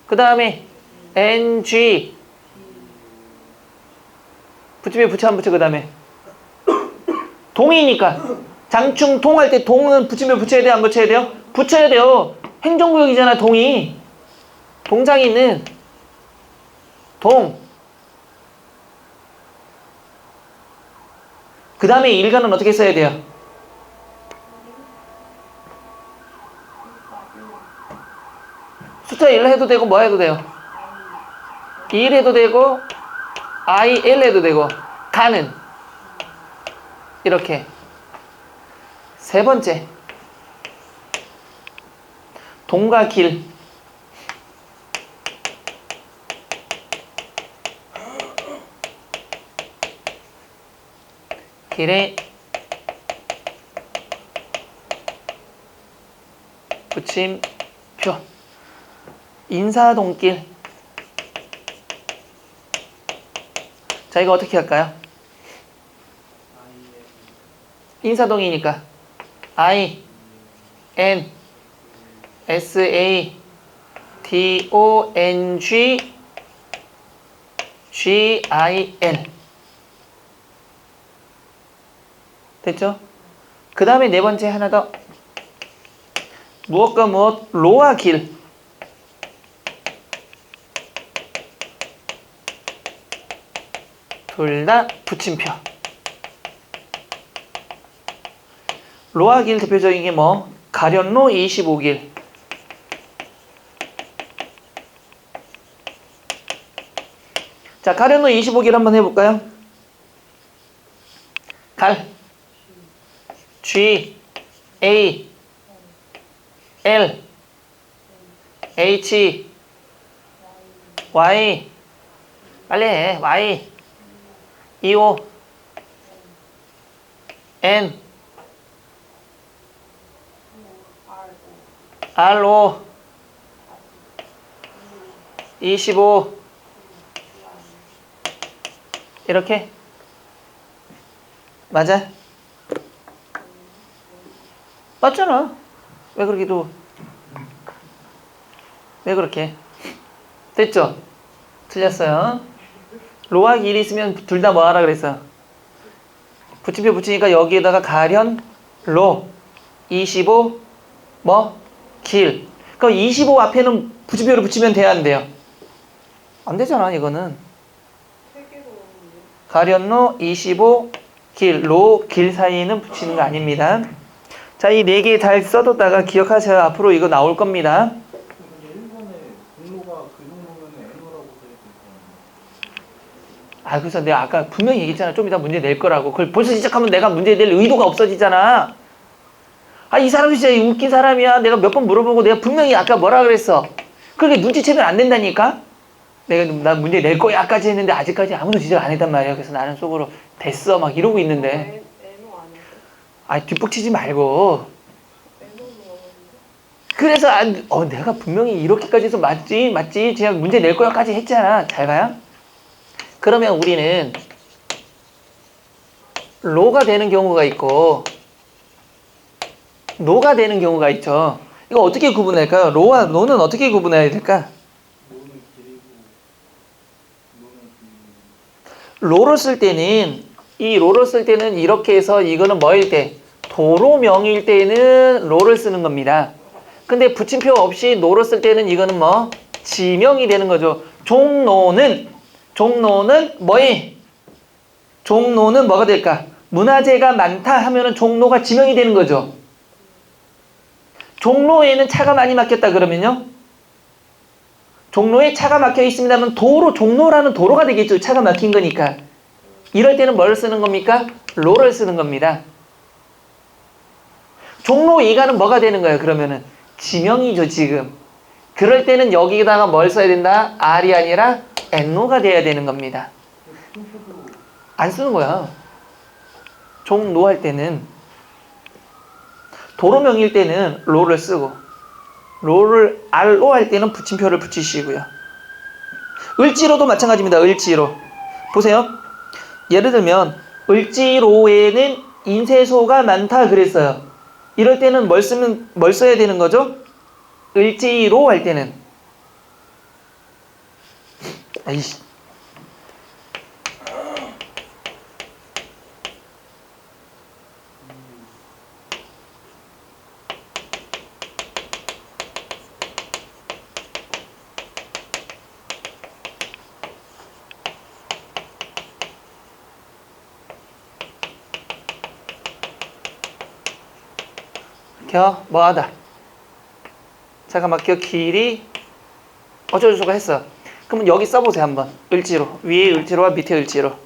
그 다음에 N, G 붙이면 붙여 안 붙여 그 다음에 동이니까 장충동 할 때 동은 붙이면 붙여야 돼요? 안 붙여야 돼요? 붙여야 돼요. 행정구역이잖아 동이. 동장이 있는 동. 그 다음에 일가는 어떻게 써야 돼요? 숫자 1 해도 되고 뭐 해도 돼요? 1 해도 되고 IL 해도 되고 가는 이렇게. 세 번째 동과 길. 길에 붙임표. 인사동길. 자, 이거 어떻게 할까요? 인사동이니까 I, N, S, A, D, O, N, G, G, I, L. 됐죠? 그 다음에 네 번째 하나 더. 무엇과 무엇, 로와 길. 둘 다 붙임표. 로와 길 대표적인 게 뭐? 가련로 25길. 자, 가련로 25길 한번 해볼까요? 갈. G, A, L, H, Y. 빨리 해. Y, E, O, N, R, O, 25. 이렇게. 맞아? 맞잖아. 왜 그렇게 또, 왜 그렇게? 됐죠? 틀렸어요. 로와 길이 있으면 둘 다 뭐 하라 그랬어? 붙임표 붙이니까 여기에다가 가련, 로, 25, 뭐? 길. 그럼 25 앞에는 붙임표를 붙이면 돼야 안 돼요? 안 되잖아, 이거는. 가련로, 25, 길, 로, 길 사이에는 붙이는 거 아닙니다. 자, 이 네 개 잘 써뒀다가 기억하세요. 앞으로 이거 나올 겁니다. 근데 1번에 공로가 그 정도면 N호라고 써있을 아, 그래서 내가 아까 분명히 얘기했잖아. 좀 이따 문제 낼 거라고. 그걸 벌써 시작하면 내가 문제 낼 의도가 없어지잖아. 아, 이 사람 진짜 웃긴 사람이야. 내가 몇 번 물어보고 내가 분명히 아까 뭐라 그랬어. 그렇게 눈치채면 안 된다니까? 나 문제 낼 거야까지 했는데 아직까지 아무도 지적 안 했단 말이야. 그래서 나는 속으로 됐어 막 이러고 있는데. 아, 뒷북치지 말고. 그래서 내가 분명히 이렇게까지 해서 맞지 그냥 문제 낼 거야까지 했잖아. 잘 봐요. 그러면 우리는 로가 되는 경우가 있고 노가 되는 경우가 있죠. 이거 어떻게 구분할까요? 로와 노는 어떻게 구분해야 될까? 노는 길이고 노는 로를 쓸 때는 로를 쓸 때는 이렇게 해서 이거는 뭐일 때? 도로명일 때는 로를 쓰는 겁니다. 근데 붙임표 없이 노를 쓸 때는 이거는 뭐? 지명이 되는 거죠. 종로는 뭐해? 종로는 뭐가 될까? 문화재가 많다 하면은 종로가 지명이 되는 거죠. 종로에는 차가 많이 막혔다 그러면요? 종로에 차가 막혀 있습니다면 도로, 종로라는 도로가 되겠죠. 차가 막힌 거니까. 이럴 때는 뭘 쓰는 겁니까? 로를 쓰는 겁니다. 종로 2가는 뭐가 되는 거예요? 그러면은 지명이죠, 지금. 그럴 때는 여기다가 뭘 써야 된다? R이 아니라 NO가 돼야 되는 겁니다. 부침표도 안 쓰는 거야. 종로 할 때는. 도로명일 때는 로를 쓰고, 로를 RO 할 때는 붙임표를 붙이시고요. 을지로도 마찬가지입니다. 을지로. 보세요. 예를 들면 을지로에는 인쇄소가 많다 그랬어요. 이럴 때는 뭘 써야 되는 거죠? 을지로 할 때는. 아이씨. 뭐하다. 차가 막혀 길이 어쩌고저쩌고 했어. 그러면 여기 써보세요 한번. 을지로. 위에 을지로와 밑에 을지로.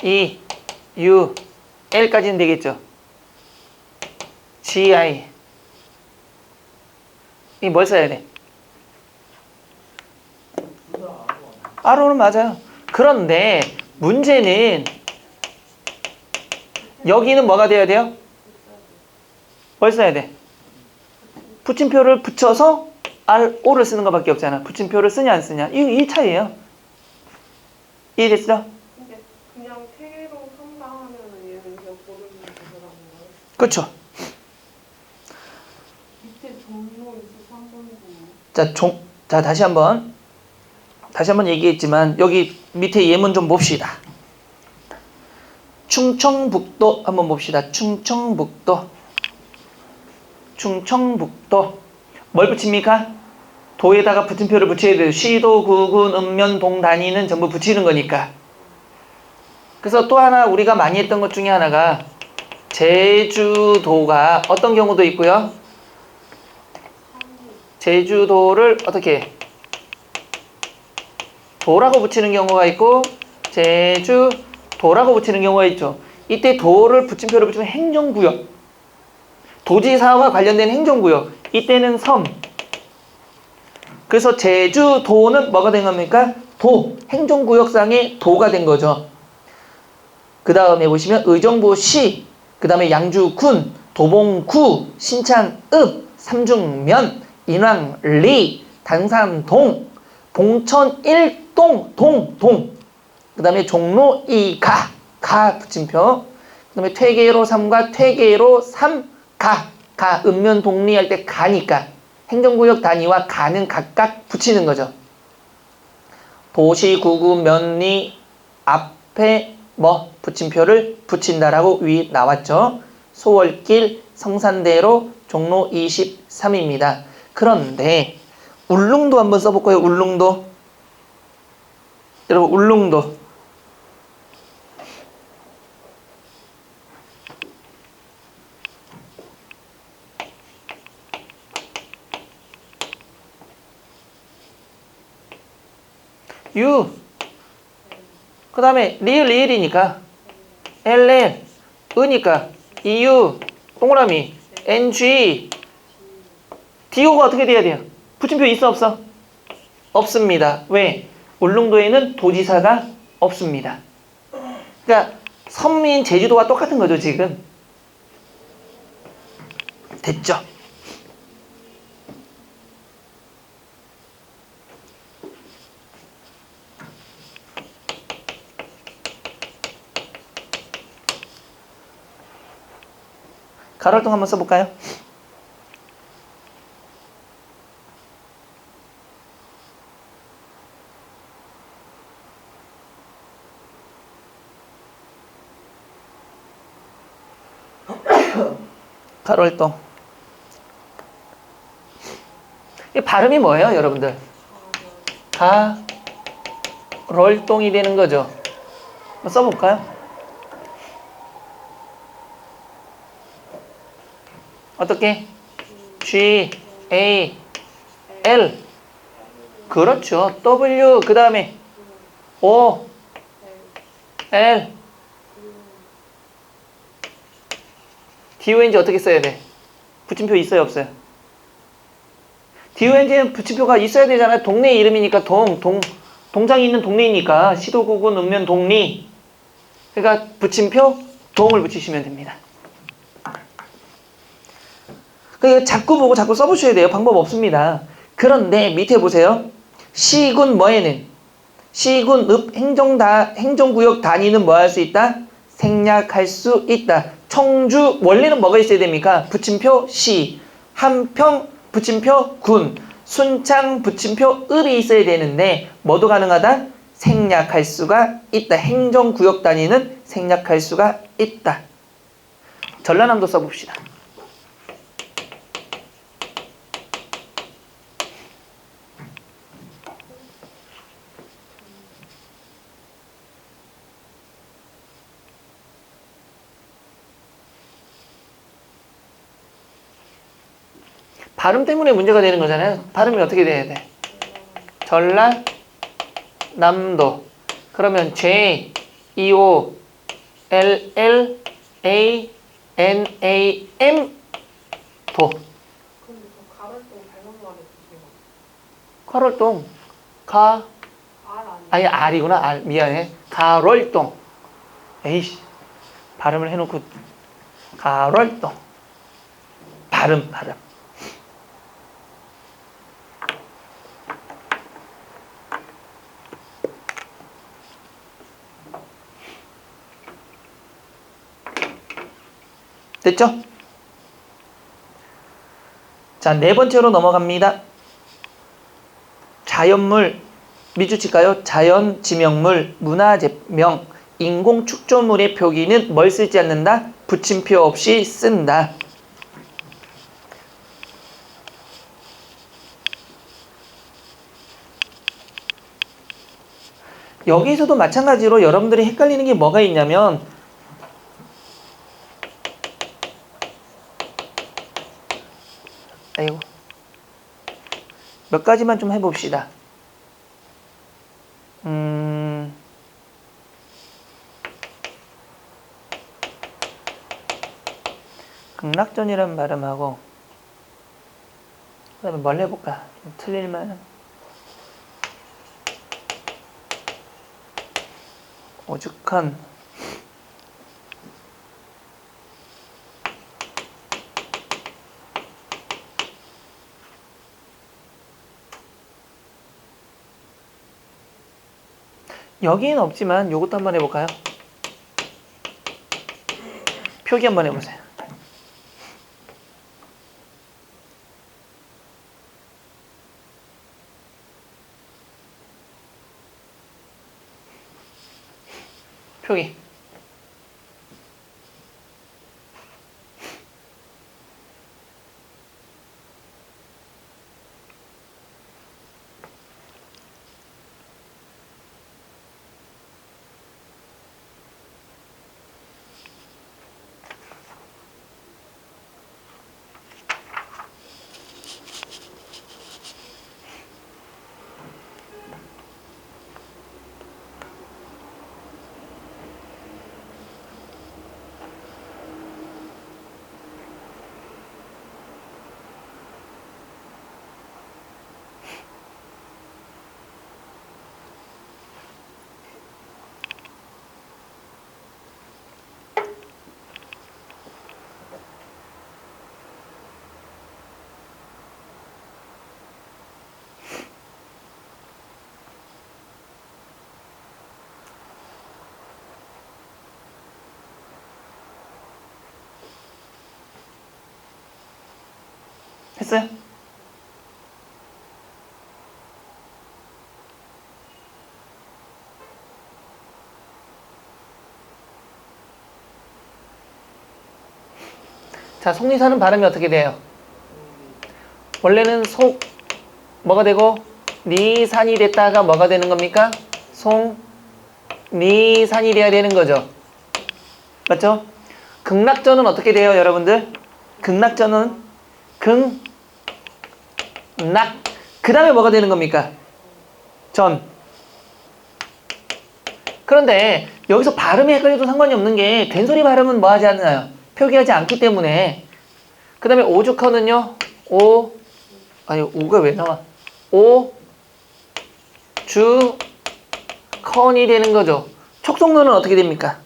E, U, L까지는 되겠죠. G, I. 이 뭘 써야 돼? R로는 맞아요. 그런데 문제는 여기는 뭐가 돼야 돼요? 뭘 써야 돼? 붙임표를 붙여서 RO를 쓰는 것밖에 없잖아. 붙임표를 쓰냐 안 쓰냐. 이 차이예요. 이해됐어? 근데 그냥 퇴로 산다 하면은 얘는 그냥 고르면 되더라는 거예요. 그렇죠. 밑에 종로 23번도 자, 다시 한번 얘기했지만 여기 밑에 예문 좀 봅시다. 충청북도 한번 봅시다. 충청북도. 뭘 붙입니까? 도에다가 붙임표를 붙여야 돼요. 시도, 구군, 읍면, 동, 단위는 전부 붙이는 거니까. 그래서 또 하나 우리가 많이 했던 것 중에 하나가 제주도가 어떤 경우도 있고요. 제주도를 어떻게 해? 도라고 붙이는 경우가 있고 제주도라고 붙이는 경우가 있죠. 이때 도를 붙임표를 붙이면 행정구역, 도지사와 관련된 행정구역, 이때는 섬. 그래서 제주도는 뭐가 된 겁니까? 도, 행정구역상의 도가 된 거죠. 그 다음에 보시면 의정부시, 그 다음에 양주군, 도봉구, 신창읍, 삼중면, 인왕리, 단산동, 봉천 1동, 동. 그 다음에 종로 2가, 가 붙임표. 그 다음에 퇴계로 3과 퇴계로 3, 가, 읍면 동리 할 때 가니까 행정구역 단위와 가는 각각 붙이는 거죠. 도시, 구구, 면리 앞에 붙임표를 붙인다라고 위 나왔죠. 소월길, 성산대로, 종로 23입니다. 그런데 울릉도 한번 써볼까요? 울릉도. 여러분 울릉도. U. 그 다음에 리을이니까 LL 으니까 EU 동그라미 NG DO가 어떻게 돼야 돼요? 붙임표 있어 없어? 없습니다. 왜? 울릉도에는 도지사가 없습니다. 그러니까 섬인 제주도와 똑같은 거죠 지금. 됐죠? 가로활동 한번 써볼까요? 가로활동. 이 발음이 뭐예요, 여러분들? 가롤동이 되는 거죠. 한번 써볼까요? 어떻게? G, A, L. 그렇죠. W, 그 다음에 O, L. DONG 어떻게 써야 돼? 붙임표 있어요, 없어요? DONG는 붙임표가 있어야 되잖아요. 동네 이름이니까 동장이 있는 동네이니까 시도구군 읍면 동리. 그러니까 붙임표 동을 붙이시면 됩니다. 그러니까 자꾸 보고 자꾸 써보셔야 돼요. 방법 없습니다. 그런데 밑에 보세요. 시군 뭐에는 시군 읍 행정구역 단위는 뭐 할 수 있다? 생략할 수 있다. 청주 원래는 뭐가 있어야 됩니까? 붙임표 시, 한평 붙임표 군, 순창 붙임표 읍이 있어야 되는데 뭐도 가능하다? 생략할 수가 있다. 행정구역 단위는 생략할 수가 있다. 전라남도 써봅시다. 발음 때문에 문제가 되는 거잖아요. 발음이 어떻게 돼야 돼? 전라남도. 그러면 J, E, O, L, L, A, N, A, M, 도. 근데 저 가을동 잘못 말해주세요. 가rol동. 가, 알 아니에요? 아니, R이구나. R. 미안해. 가rol동. 에이씨. 발음을 해놓고. 가rol동. 발음. 됐죠? 자, 네 번째로 넘어갑니다. 자연물, 미주칠까요? 자연, 지명물, 문화재명, 인공축조물의 표기는 뭘 쓰지 않는다? 붙임표 없이 쓴다. 여기서도 마찬가지로 여러분들이 헷갈리는 게 뭐가 있냐면 아이고 몇 가지만 좀 해봅시다. 극락전이란 발음하고 그 다음에 뭘 해볼까? 좀 틀릴만한 오죽한 여기는 없지만 요것도 한번 해볼까요? 표기 한번 해보세요. 표기. 했어요? 자, 속리사는 발음이 어떻게 돼요? 원래는 속 뭐가 되고 리산이 됐다가 뭐가 되는 겁니까? 송리산이 돼야 되는 거죠. 맞죠? 극락전은 어떻게 돼요, 여러분들? 극락전은 극락. 그 다음에 뭐가 되는 겁니까? 전. 그런데 여기서 발음이 헷갈려도 상관이 없는 게 된소리 발음은 뭐 하지 않나요? 표기하지 않기 때문에. 그 다음에 오죽헌은요. 오가 왜 나와? 오주컨이 되는 거죠. 촉성노는 어떻게 됩니까?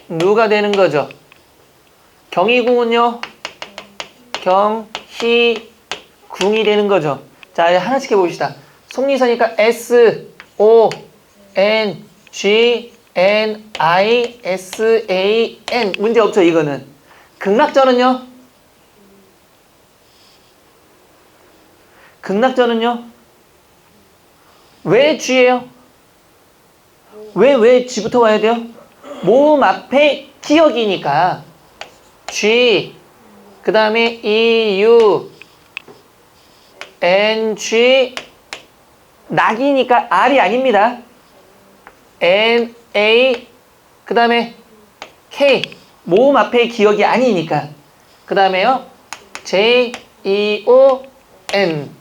촉성누가 되는 거죠. 경희궁은요. 경희궁이 되는 거죠. 자, 하나씩 해봅시다. 속리서니까 S, O, N, G, N, I, S, A, N. 문제 없죠, 이거는. 극락전은요? 극락전은요? 왜 G예요? 왜 G부터 와야 돼요? 모음 앞에 기억이니까. G, 그 다음에 EU, NG, 낙이니까 R이 아닙니다. N, A, 그 다음에 K, 모음 앞에 기억이 아니니까. 그 다음에요, J, E, O, N.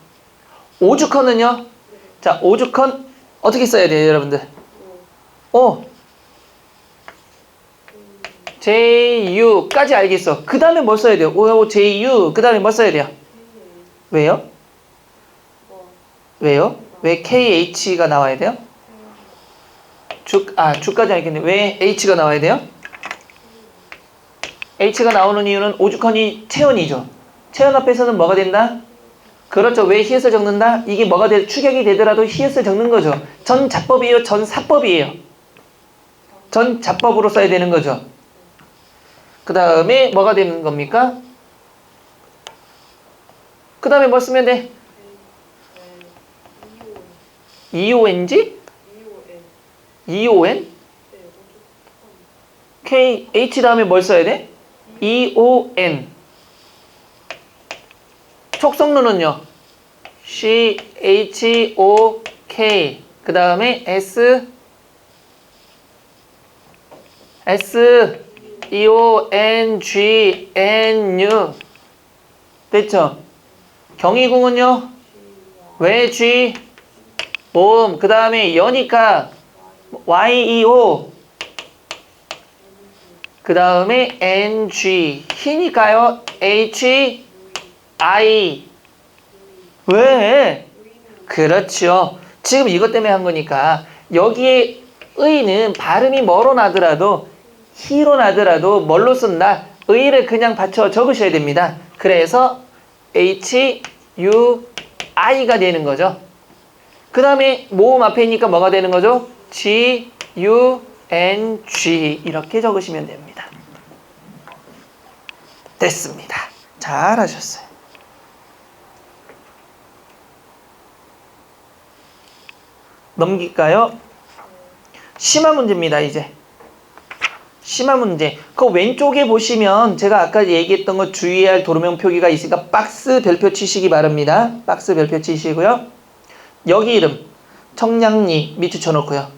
오죽헌은요? 자, 오죽헌 어떻게 써야 돼요, 여러분들? O, J, U까지 알겠어. 그 다음에 뭘 써야 돼요? O, J, U. 그 다음에 뭘 써야 돼요? 왜요? 왜요? 왜 KH가 나와야 돼요? 주까지 알겠네. 왜 H가 나와야 돼요? H가 나오는 이유는 오죽헌이 체언이죠. 체언 앞에서는 뭐가 된다? 그렇죠. 왜 히읗을 적는다? 이게 뭐가 추격이 되더라도 히읗을 적는 거죠. 전자법이에요? 전사법이에요? 전자법으로 써야 되는 거죠. 그 다음에 뭐가 되는 겁니까? 그 다음에 뭐 쓰면 돼? EONG? EON? K, H 다음에 뭘 써야 돼? EON. 촉성노는요? C, H, O, K. 그 다음에 S, E, O, N, G, N, U. 됐죠? 경희궁은요? 왜 G? 모음. 그 다음에 여니까 Y, E, O. 그 다음에 N, G. 희니까요? H, I. 왜? 그렇죠. 지금 이것 때문에 한 거니까 여기에 의는 발음이 뭐로 나더라도 히로 나더라도 뭘로 쓴다? 의를 그냥 받쳐 적으셔야 됩니다. 그래서 H, U, I가 되는 거죠. 그 다음에 모음 앞에 있으니까 뭐가 되는 거죠? G, U, N, G 이렇게 적으시면 됩니다. 됐습니다. 잘하셨어요. 넘길까요? 심화 문제입니다. 이제 심화 문제. 그 왼쪽에 보시면 제가 아까 얘기했던 거 주의해야 할 도로명 표기가 있으니까 박스 별표 치시기 바랍니다. 박스 별표 치시고요. 여기 이름 청량리 밑줄 쳐놓고요.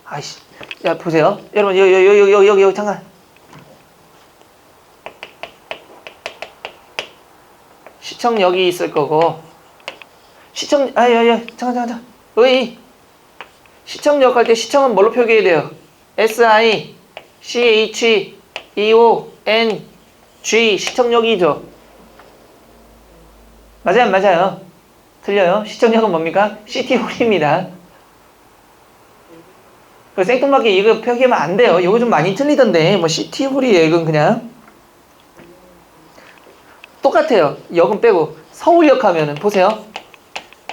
아이씨, 야 보세요. 여러분 여기 잠깐. 시청 여기 있을 거고 시청 잠깐. 시청역 할 때 시청은 뭘로 표기해야 돼요? S-I, C-H, E-O, N, G 시청역이죠. 맞아요, 안 맞아요? 틀려요. 시청역은 뭡니까? 시티홀입니다. 그 생뚱맞게 이거 표기하면 안 돼요. 이거 좀 많이 틀리던데 뭐 시티홀이에요. 이건 그냥 똑같아요. 역은 빼고 서울역 하면은 보세요.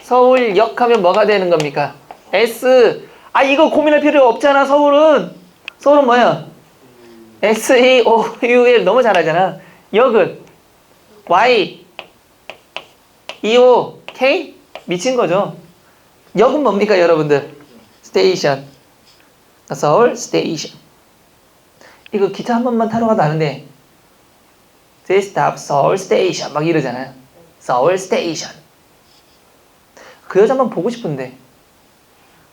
서울역 하면 뭐가 되는 겁니까? S. 이거 고민할 필요 없잖아. 서울은 뭐야? S-E-O-U-L 너무 잘하잖아. 역은 Y, E-O, K? 미친 거죠. 역은 뭡니까 여러분들? 스테이션. 서울 스테이션. 이거 기차 한 번만 타러 가도 아는데 This stop 서울 스테이션 막 이러잖아요. 서울 스테이션. 그 여자 한번 보고 싶은데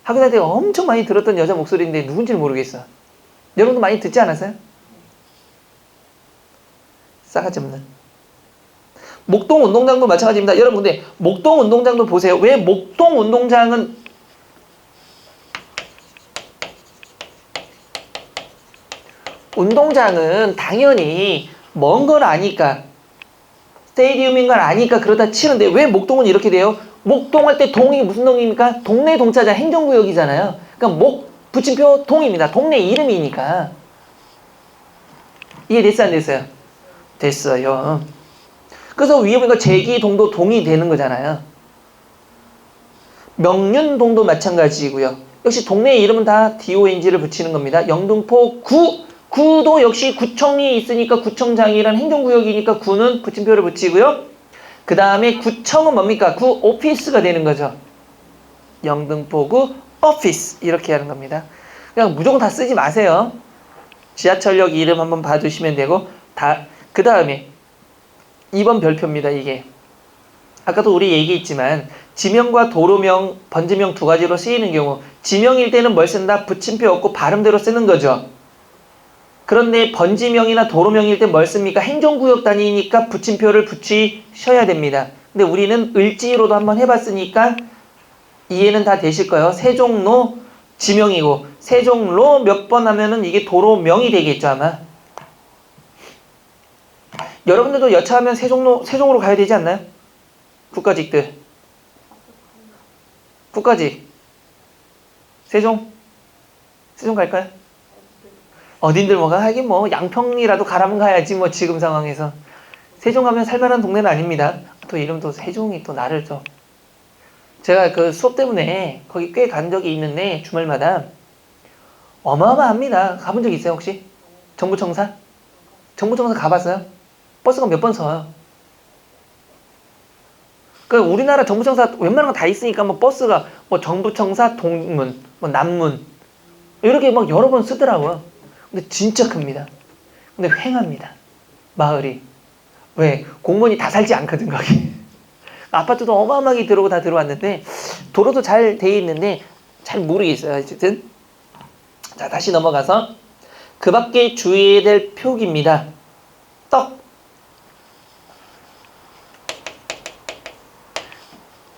학교 다닐 때 엄청 많이 들었던 여자 목소리인데 누군지를 모르겠어. 여러분도 많이 듣지 않았어요? 싸가지 없는. 목동 운동장도 마찬가지입니다. 여러분 근데 목동 운동장도 보세요. 왜 목동 운동장은 운동장은 당연히 먼 걸 아니까 스테디움인 걸 아니까 그러다 치는데 왜 목동은 이렇게 돼요? 목동할 때 동이 무슨 동입니까? 동네 동자자 행정구역이잖아요. 그러니까 목 붙임표 동입니다. 동네 이름이니까. 이해됐어요? 안 됐어요? 됐어요. 그래서 위에 보니까 제기동도 동이 되는 거잖아요. 명륜동도 마찬가지고요. 역시 동네 이름은 다 DONG를 붙이는 겁니다. 영등포 구도 역시 구청이 있으니까 구청장이란 행정구역이니까 구는 붙임표를 붙이고요. 그 다음에 구청은 뭡니까? 구 오피스가 되는 거죠. 영등포구 오피스 이렇게 하는 겁니다. 그냥 무조건 다 쓰지 마세요. 지하철역 이름 한번 봐주시면 되고 그 다음에 2번 별표입니다. 이게 아까도 우리 얘기했지만 지명과 도로명, 번지명 두 가지로 쓰이는 경우 지명일 때는 뭘 쓴다? 붙임표 없고 발음대로 쓰는 거죠. 그런데 번지명이나 도로명일 때 뭘 씁니까? 행정구역 단위니까 붙임표를 붙이셔야 됩니다. 근데 우리는 을지로도 한번 해봤으니까 이해는 다 되실 거예요. 세종로 지명이고 세종로 몇 번 하면은 이게 도로명이 되겠죠 아마. 여러분들도 여차하면 세종으로 가야 되지 않나요? 국가직들. 국가직. 세종 갈까요? 어딘들 뭐가 하긴 뭐 양평이라도 가라면 가야지 뭐 지금 상황에서. 세종 가면 살만한 동네는 아닙니다. 또 이름도 세종이 또 나를 또. 제가 그 수업 때문에 거기 꽤 간 적이 있는데 주말마다 어마어마합니다. 가본 적 있어요 혹시? 정부청사? 정부청사 가봤어요? 버스가 몇 번 서요. 그 우리나라 정부청사 웬만한 거 다 있으니까 뭐 버스가 뭐 정부청사 동문, 뭐 남문 이렇게 막 여러 번 쓰더라고요. 근데 진짜 큽니다. 근데 휑합니다. 마을이. 왜? 공무원이 다 살지 않거든 거기. 아파트도 어마어마하게 들어오고 다 들어왔는데 도로도 잘 돼 있는데 잘 모르겠어요. 어쨌든 자 다시 넘어가서 그 밖에 주의해야 될 표기입니다.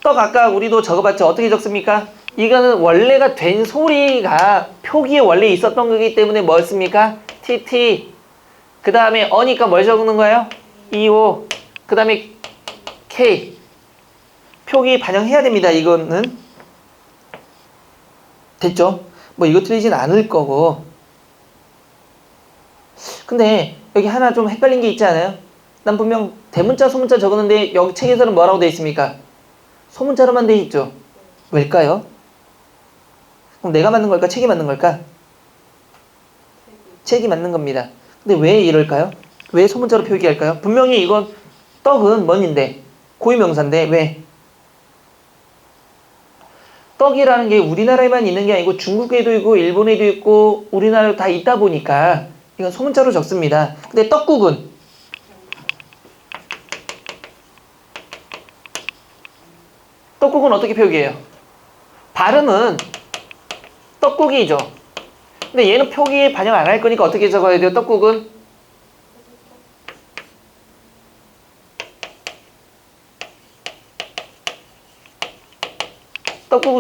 떡 아까 우리도 적어봤죠. 어떻게 적습니까? 이거는 원래가 된 소리가 표기에 원래 있었던 거기 때문에 뭘 씁니까? TT 그 다음에 어니까 뭘 적는 거예요? EO 그 다음에 K 표기 반영해야 됩니다. 이거는 됐죠? 뭐 이거 틀리진 않을 거고 근데 여기 하나 좀 헷갈린 게 있지 않아요? 난 분명 대문자 소문자 적었는데 여기 책에서는 뭐라고 돼 있습니까? 소문자로만 돼 있죠? 왜일까요? 그럼 내가 맞는 걸까? 책이 맞는 걸까? 책이 맞는 겁니다. 근데 왜 이럴까요? 왜 소문자로 표기할까요? 분명히 이건 떡은 뭔인데? 고유명사인데 왜? 떡이라는 게 우리나라에만 있는 게 아니고 중국에도 있고 일본에도 있고 우리나라도 다 있다 보니까 이건 소문자로 적습니다. 근데 떡국은 어떻게 표기해요? 발음은 떡국이죠. 근데 얘는 표기에 반영 안 할 거니까 어떻게 적어야 돼요? 떡국은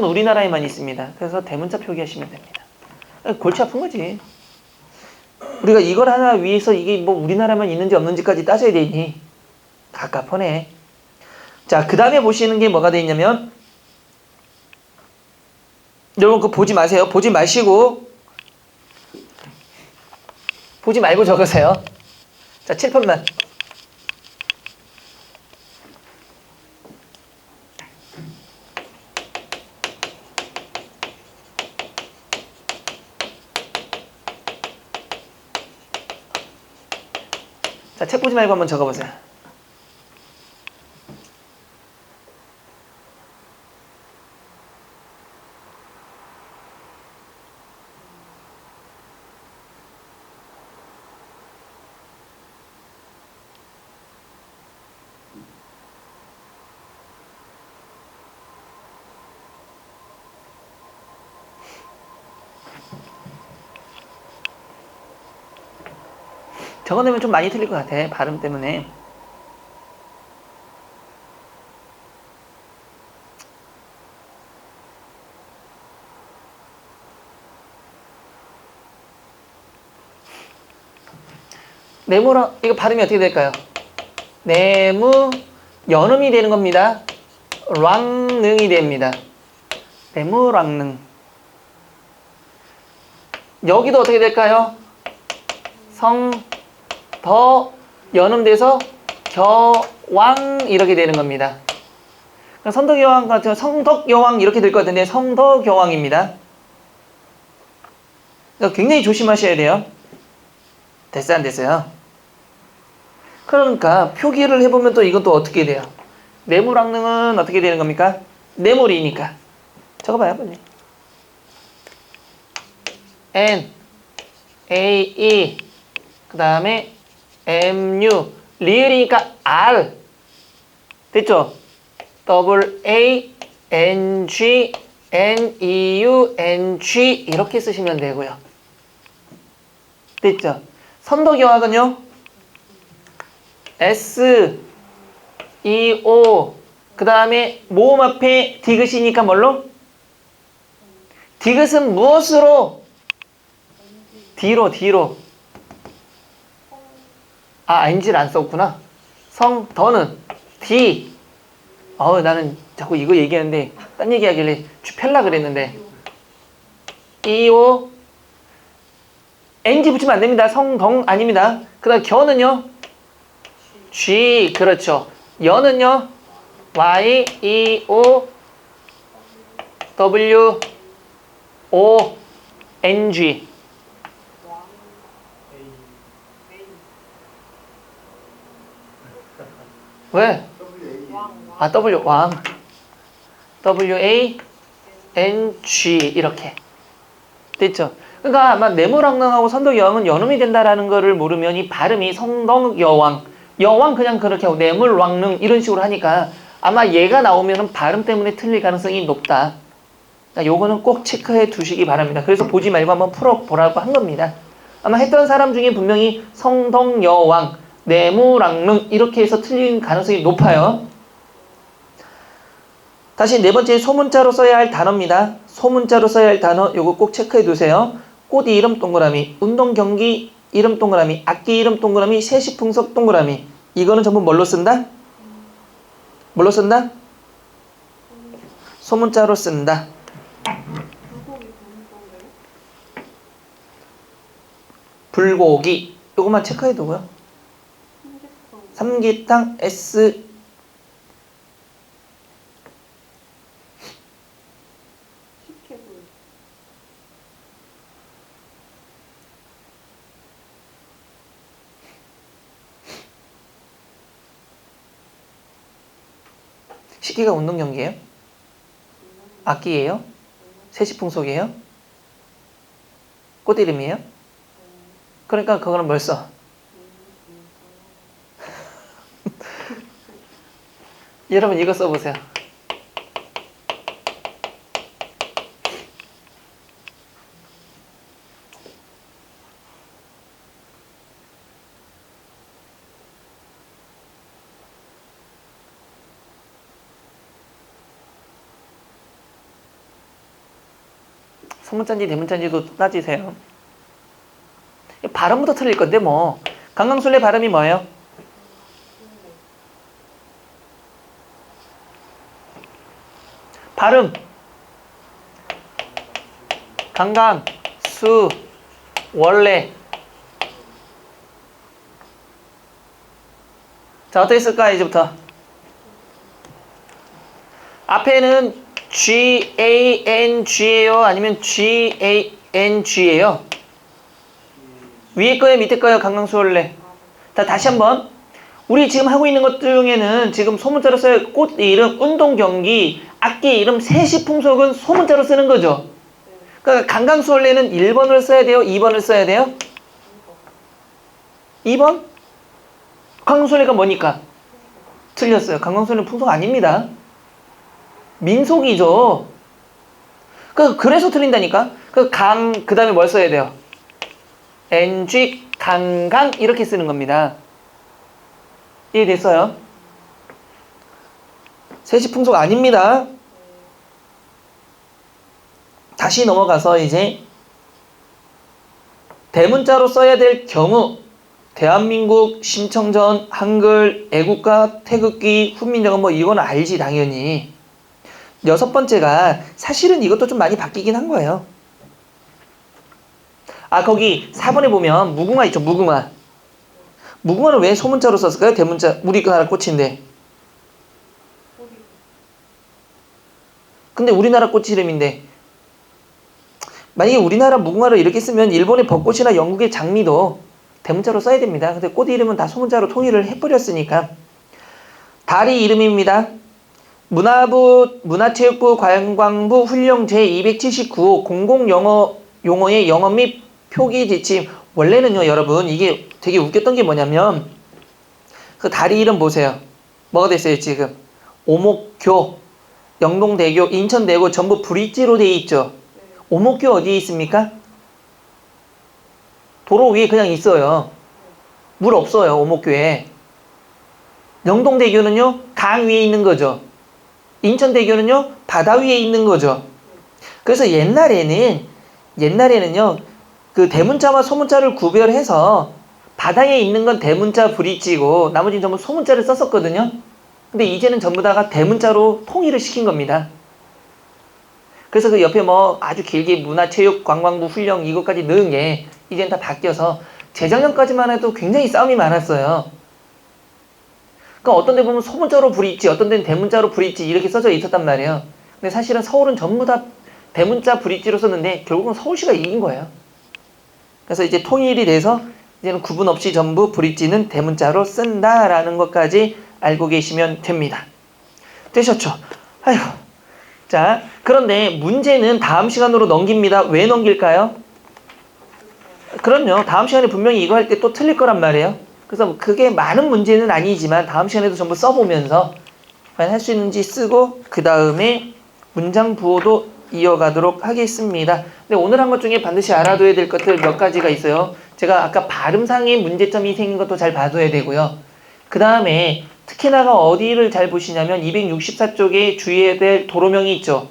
우리나라에만 있습니다. 그래서 대문자 표기하시면 됩니다. 골치 아픈 거지. 우리가 이걸 하나 위해서 이게 뭐 우리나라만 있는지 없는지까지 따져야 되니 갑갑하네. 자, 그 다음에 보시는 게 뭐가 돼 있냐면 여러분 그거 보지 마세요. 보지 마시고 보지 말고 적으세요. 자, 7번만. 자, 책 보지 말고 한번 적어보세요. 적어내면 좀 많이 틀릴 것 같아. 발음 때문에. 네모랑 이거 발음이 어떻게 될까요? 네무 연음이 되는 겁니다. 랑능이 됩니다. 네무랑능. 여기도 어떻게 될까요? 성 더 연음돼서 겨왕 이렇게 되는 겁니다. 선덕여왕 같은 경우 성덕여왕 이렇게 될 것 같은데 성덕여왕입니다. 굉장히 조심하셔야 돼요. 됐어요, 안 됐어요? 그러니까 표기를 해보면 또 이건 또 어떻게 돼요? 네모랑능은 어떻게 되는 겁니까? 네모리니까. 적어봐요, 빨리. N, A, E, 그 다음에 M, U, 리을이니까 R. 됐죠? W, A, N, G, N, E, U, N, G 이렇게 쓰시면 되고요. 됐죠? 선덕여왕은요? S, E, O, 그 다음에 모음 앞에 디귿이니까 뭘로? 디귿은 무엇으로? D로. 아, NG를 안 썼구나. 더는 D. 나는 자꾸 이거 얘기하는데, 딴 얘기하길래 펠라 그랬는데. EO. NG 붙이면 안 됩니다. 성덩 아닙니다. 그 다음 겨는요? G. 그렇죠. 여는요? Y, E, O, W, O, N, G. 왜? 아, W, 왕. W, A, N, G. 이렇게. 됐죠? 그러니까 아마 네모랑랑하고 선덕여왕은 연음이 된다라는 거를 모르면 이 발음이 성덕여왕. 여왕 그냥 그렇게 하고 네물왕릉 이런 식으로 하니까 아마 얘가 나오면 발음 때문에 틀릴 가능성이 높다. 그러니까 요거는 꼭 체크해 두시기 바랍니다. 그래서 보지 말고 한번 풀어보라고 한 겁니다. 아마 했던 사람 중에 분명히 성덕여왕, 네모랑릉 이렇게 해서 틀린 가능성이 높아요. 다시 네 번째 소문자로 써야 할 단어입니다. 소문자로 써야 할 단어 요거 꼭 체크해 두세요. 꽃 이름 동그라미, 운동 경기 이름 동그라미, 악기 이름 동그라미, 세시풍속 동그라미. 이거는 전부 뭘로 쓴다? 뭘로 쓴다? 소문자로 쓴다. 불고기. 요것만 체크해 두고요. 삼계탕 S 시기가 운동 경기예요? 악기예요? 세시풍속이에요? 꽃 이름이에요? 그러니까 그거는 뭘 써? 여러분 이거 써보세요. 소문자인지 대문자인지도 따지세요. 발음부터 틀릴 건데 뭐. 강강술래 발음이 뭐예요? 발음. 강강, 수, 원래. 자, 어떻게 쓸까 이제부터? 앞에는 G-A-N-G예요? 아니면 G-A-N-G예요? 위에 거예요? 밑에 거예요? 강강수원래. 자, 다시 한번. 우리 지금 하고 있는 것 중에는 지금 소문자로 써요. 꽃 이름, 운동 경기, 악기 이름, 세시풍속은 소문자로 쓰는 거죠. 그러니까 강강수원래는 1번을 써야 돼요? 2번을 써야 돼요? 2번? 강강수원래가 뭐니까? 틀렸어요. 강강수원래는 풍속 아닙니다. 민속이죠. 그래서 틀린다니까. 그 다음에 뭘 써야 돼요? NG 강강 이렇게 쓰는 겁니다. 이해됐어요? 세시풍속 아닙니다. 다시 넘어가서 이제 대문자로 써야 될 경우 대한민국, 심청전, 한글, 애국가, 태극기, 훈민정음 뭐 이거는 알지 당연히. 여섯 번째가 사실은 이것도 좀 많이 바뀌긴 한 거예요. 아 거기 4번에 보면 무궁화 있죠. 무궁화. 무궁화는 왜 소문자로 썼을까요? 대문자 우리나라 꽃인데. 근데 우리나라 꽃 이름인데 만약에 우리나라 무궁화를 이렇게 쓰면 일본의 벚꽃이나 영국의 장미도 대문자로 써야 됩니다. 근데 꽃 이름은 다 소문자로 통일을 해버렸으니까. 다리 이름입니다. 문화부, 문화체육부, 관광부 훈령 제279호 공공용어의 영어 및 표기 지침. 원래는요 여러분 이게 되게 웃겼던 게 뭐냐면 그 다리 이름 보세요. 뭐가 됐어요 지금? 오목교, 영동대교, 인천대교 전부 브릿지로 돼 있죠. 오목교 어디에 있습니까? 도로 위에 그냥 있어요. 물 없어요 오목교에. 영동대교는요 강 위에 있는 거죠. 인천대교는요 바다 위에 있는 거죠. 그래서 옛날에는요 그 대문자와 소문자를 구별해서 바다에 있는 건 대문자 브릿지고 나머지는 전부 소문자를 썼었거든요. 근데 이제는 전부 다가 대문자로 통일을 시킨 겁니다. 그래서 그 옆에 뭐 아주 길게 문화체육 관광부 훈령 이것까지 넣은 게 이제는 다 바뀌어서 재작년까지만 해도 굉장히 싸움이 많았어요. 그러니까 어떤 데 보면 소문자로 브릿지, 어떤 데는 대문자로 브릿지 이렇게 써져 있었단 말이에요. 근데 사실은 서울은 전부 다 대문자 브릿지로 썼는데 결국은 서울시가 이긴 거예요. 그래서 이제 통일이 돼서 이제는 구분 없이 전부 브릿지는 대문자로 쓴다라는 것까지 알고 계시면 됩니다. 되셨죠? 아이고. 자, 그런데 문제는 다음 시간으로 넘깁니다. 왜 넘길까요? 그럼요. 다음 시간에 분명히 이거 할 때 또 틀릴 거란 말이에요. 그래서 그게 많은 문제는 아니지만 다음 시간에도 전부 써보면서 할 수 있는지 쓰고 그 다음에 문장 부호도 이어가도록 하겠습니다. 근데 오늘 한 것 중에 반드시 알아둬야 될 것들 몇 가지가 있어요. 제가 아까 발음상의 문제점이 생긴 것도 잘 봐둬야 되고요. 그 다음에 특히나가 어디를 잘 보시냐면 264쪽에 주의해야 될 도로명이 있죠.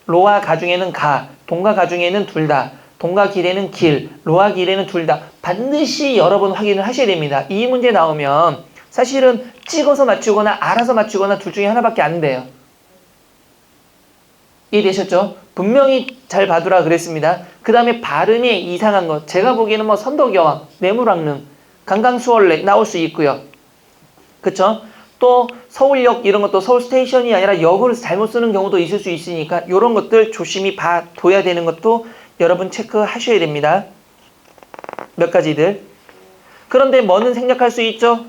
로와 가 중에는 가, 동과 가 중에는 둘 다, 동과 길에는 길, 로와 길에는 둘 다 반드시 여러 번 확인을 하셔야 됩니다. 이 문제 나오면 사실은 찍어서 맞추거나 알아서 맞추거나 둘 중에 하나밖에 안 돼요. 이해되셨죠? 분명히 잘 봐두라 그랬습니다. 그 다음에 발음이 이상한 것. 제가 보기에는 뭐 선덕여왕, 뇌물왕릉, 강강수월래 나올 수 있고요. 그쵸? 또 서울역 이런 것도 서울 스테이션이 아니라 역을 잘못 쓰는 경우도 있을 수 있으니까 이런 것들 조심히 봐둬야 되는 것도 여러분 체크하셔야 됩니다. 몇 가지들. 그런데 뭐는 생략할 수 있죠?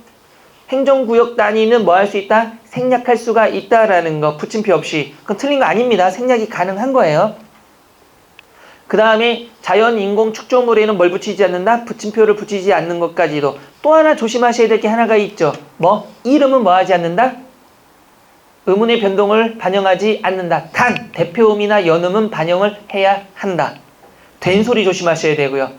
행정구역 단위는 뭐 할 수 있다? 생략할 수가 있다라는 거 붙임표 없이. 그건 틀린 거 아닙니다. 생략이 가능한 거예요. 그 다음에 자연, 인공, 축조물에는 뭘 붙이지 않는다? 붙임표를 붙이지 않는 것까지도. 또 하나 조심하셔야 될 게 하나가 있죠. 뭐? 이름은 뭐 하지 않는다? 의문의 변동을 반영하지 않는다. 단, 대표음이나 연음은 반영을 해야 한다. 된 소리 조심하셔야 되고요.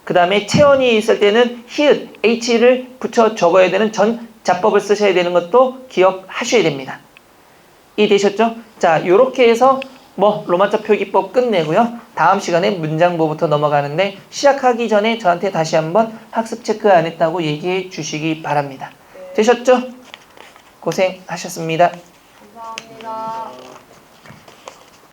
그 다음에 체언이 있을 때는 히읗, h를 붙여 적어야 되는 전 자법을 쓰셔야 되는 것도 기억하셔야 됩니다. 이해되셨죠? 자, 요렇게 해서 뭐 로마자 표기법 끝내고요. 다음 시간에 문장부부터 넘어가는데 시작하기 전에 저한테 다시 한번 학습 체크 안 했다고 얘기해 주시기 바랍니다. 되셨죠? 고생하셨습니다. 감사합니다.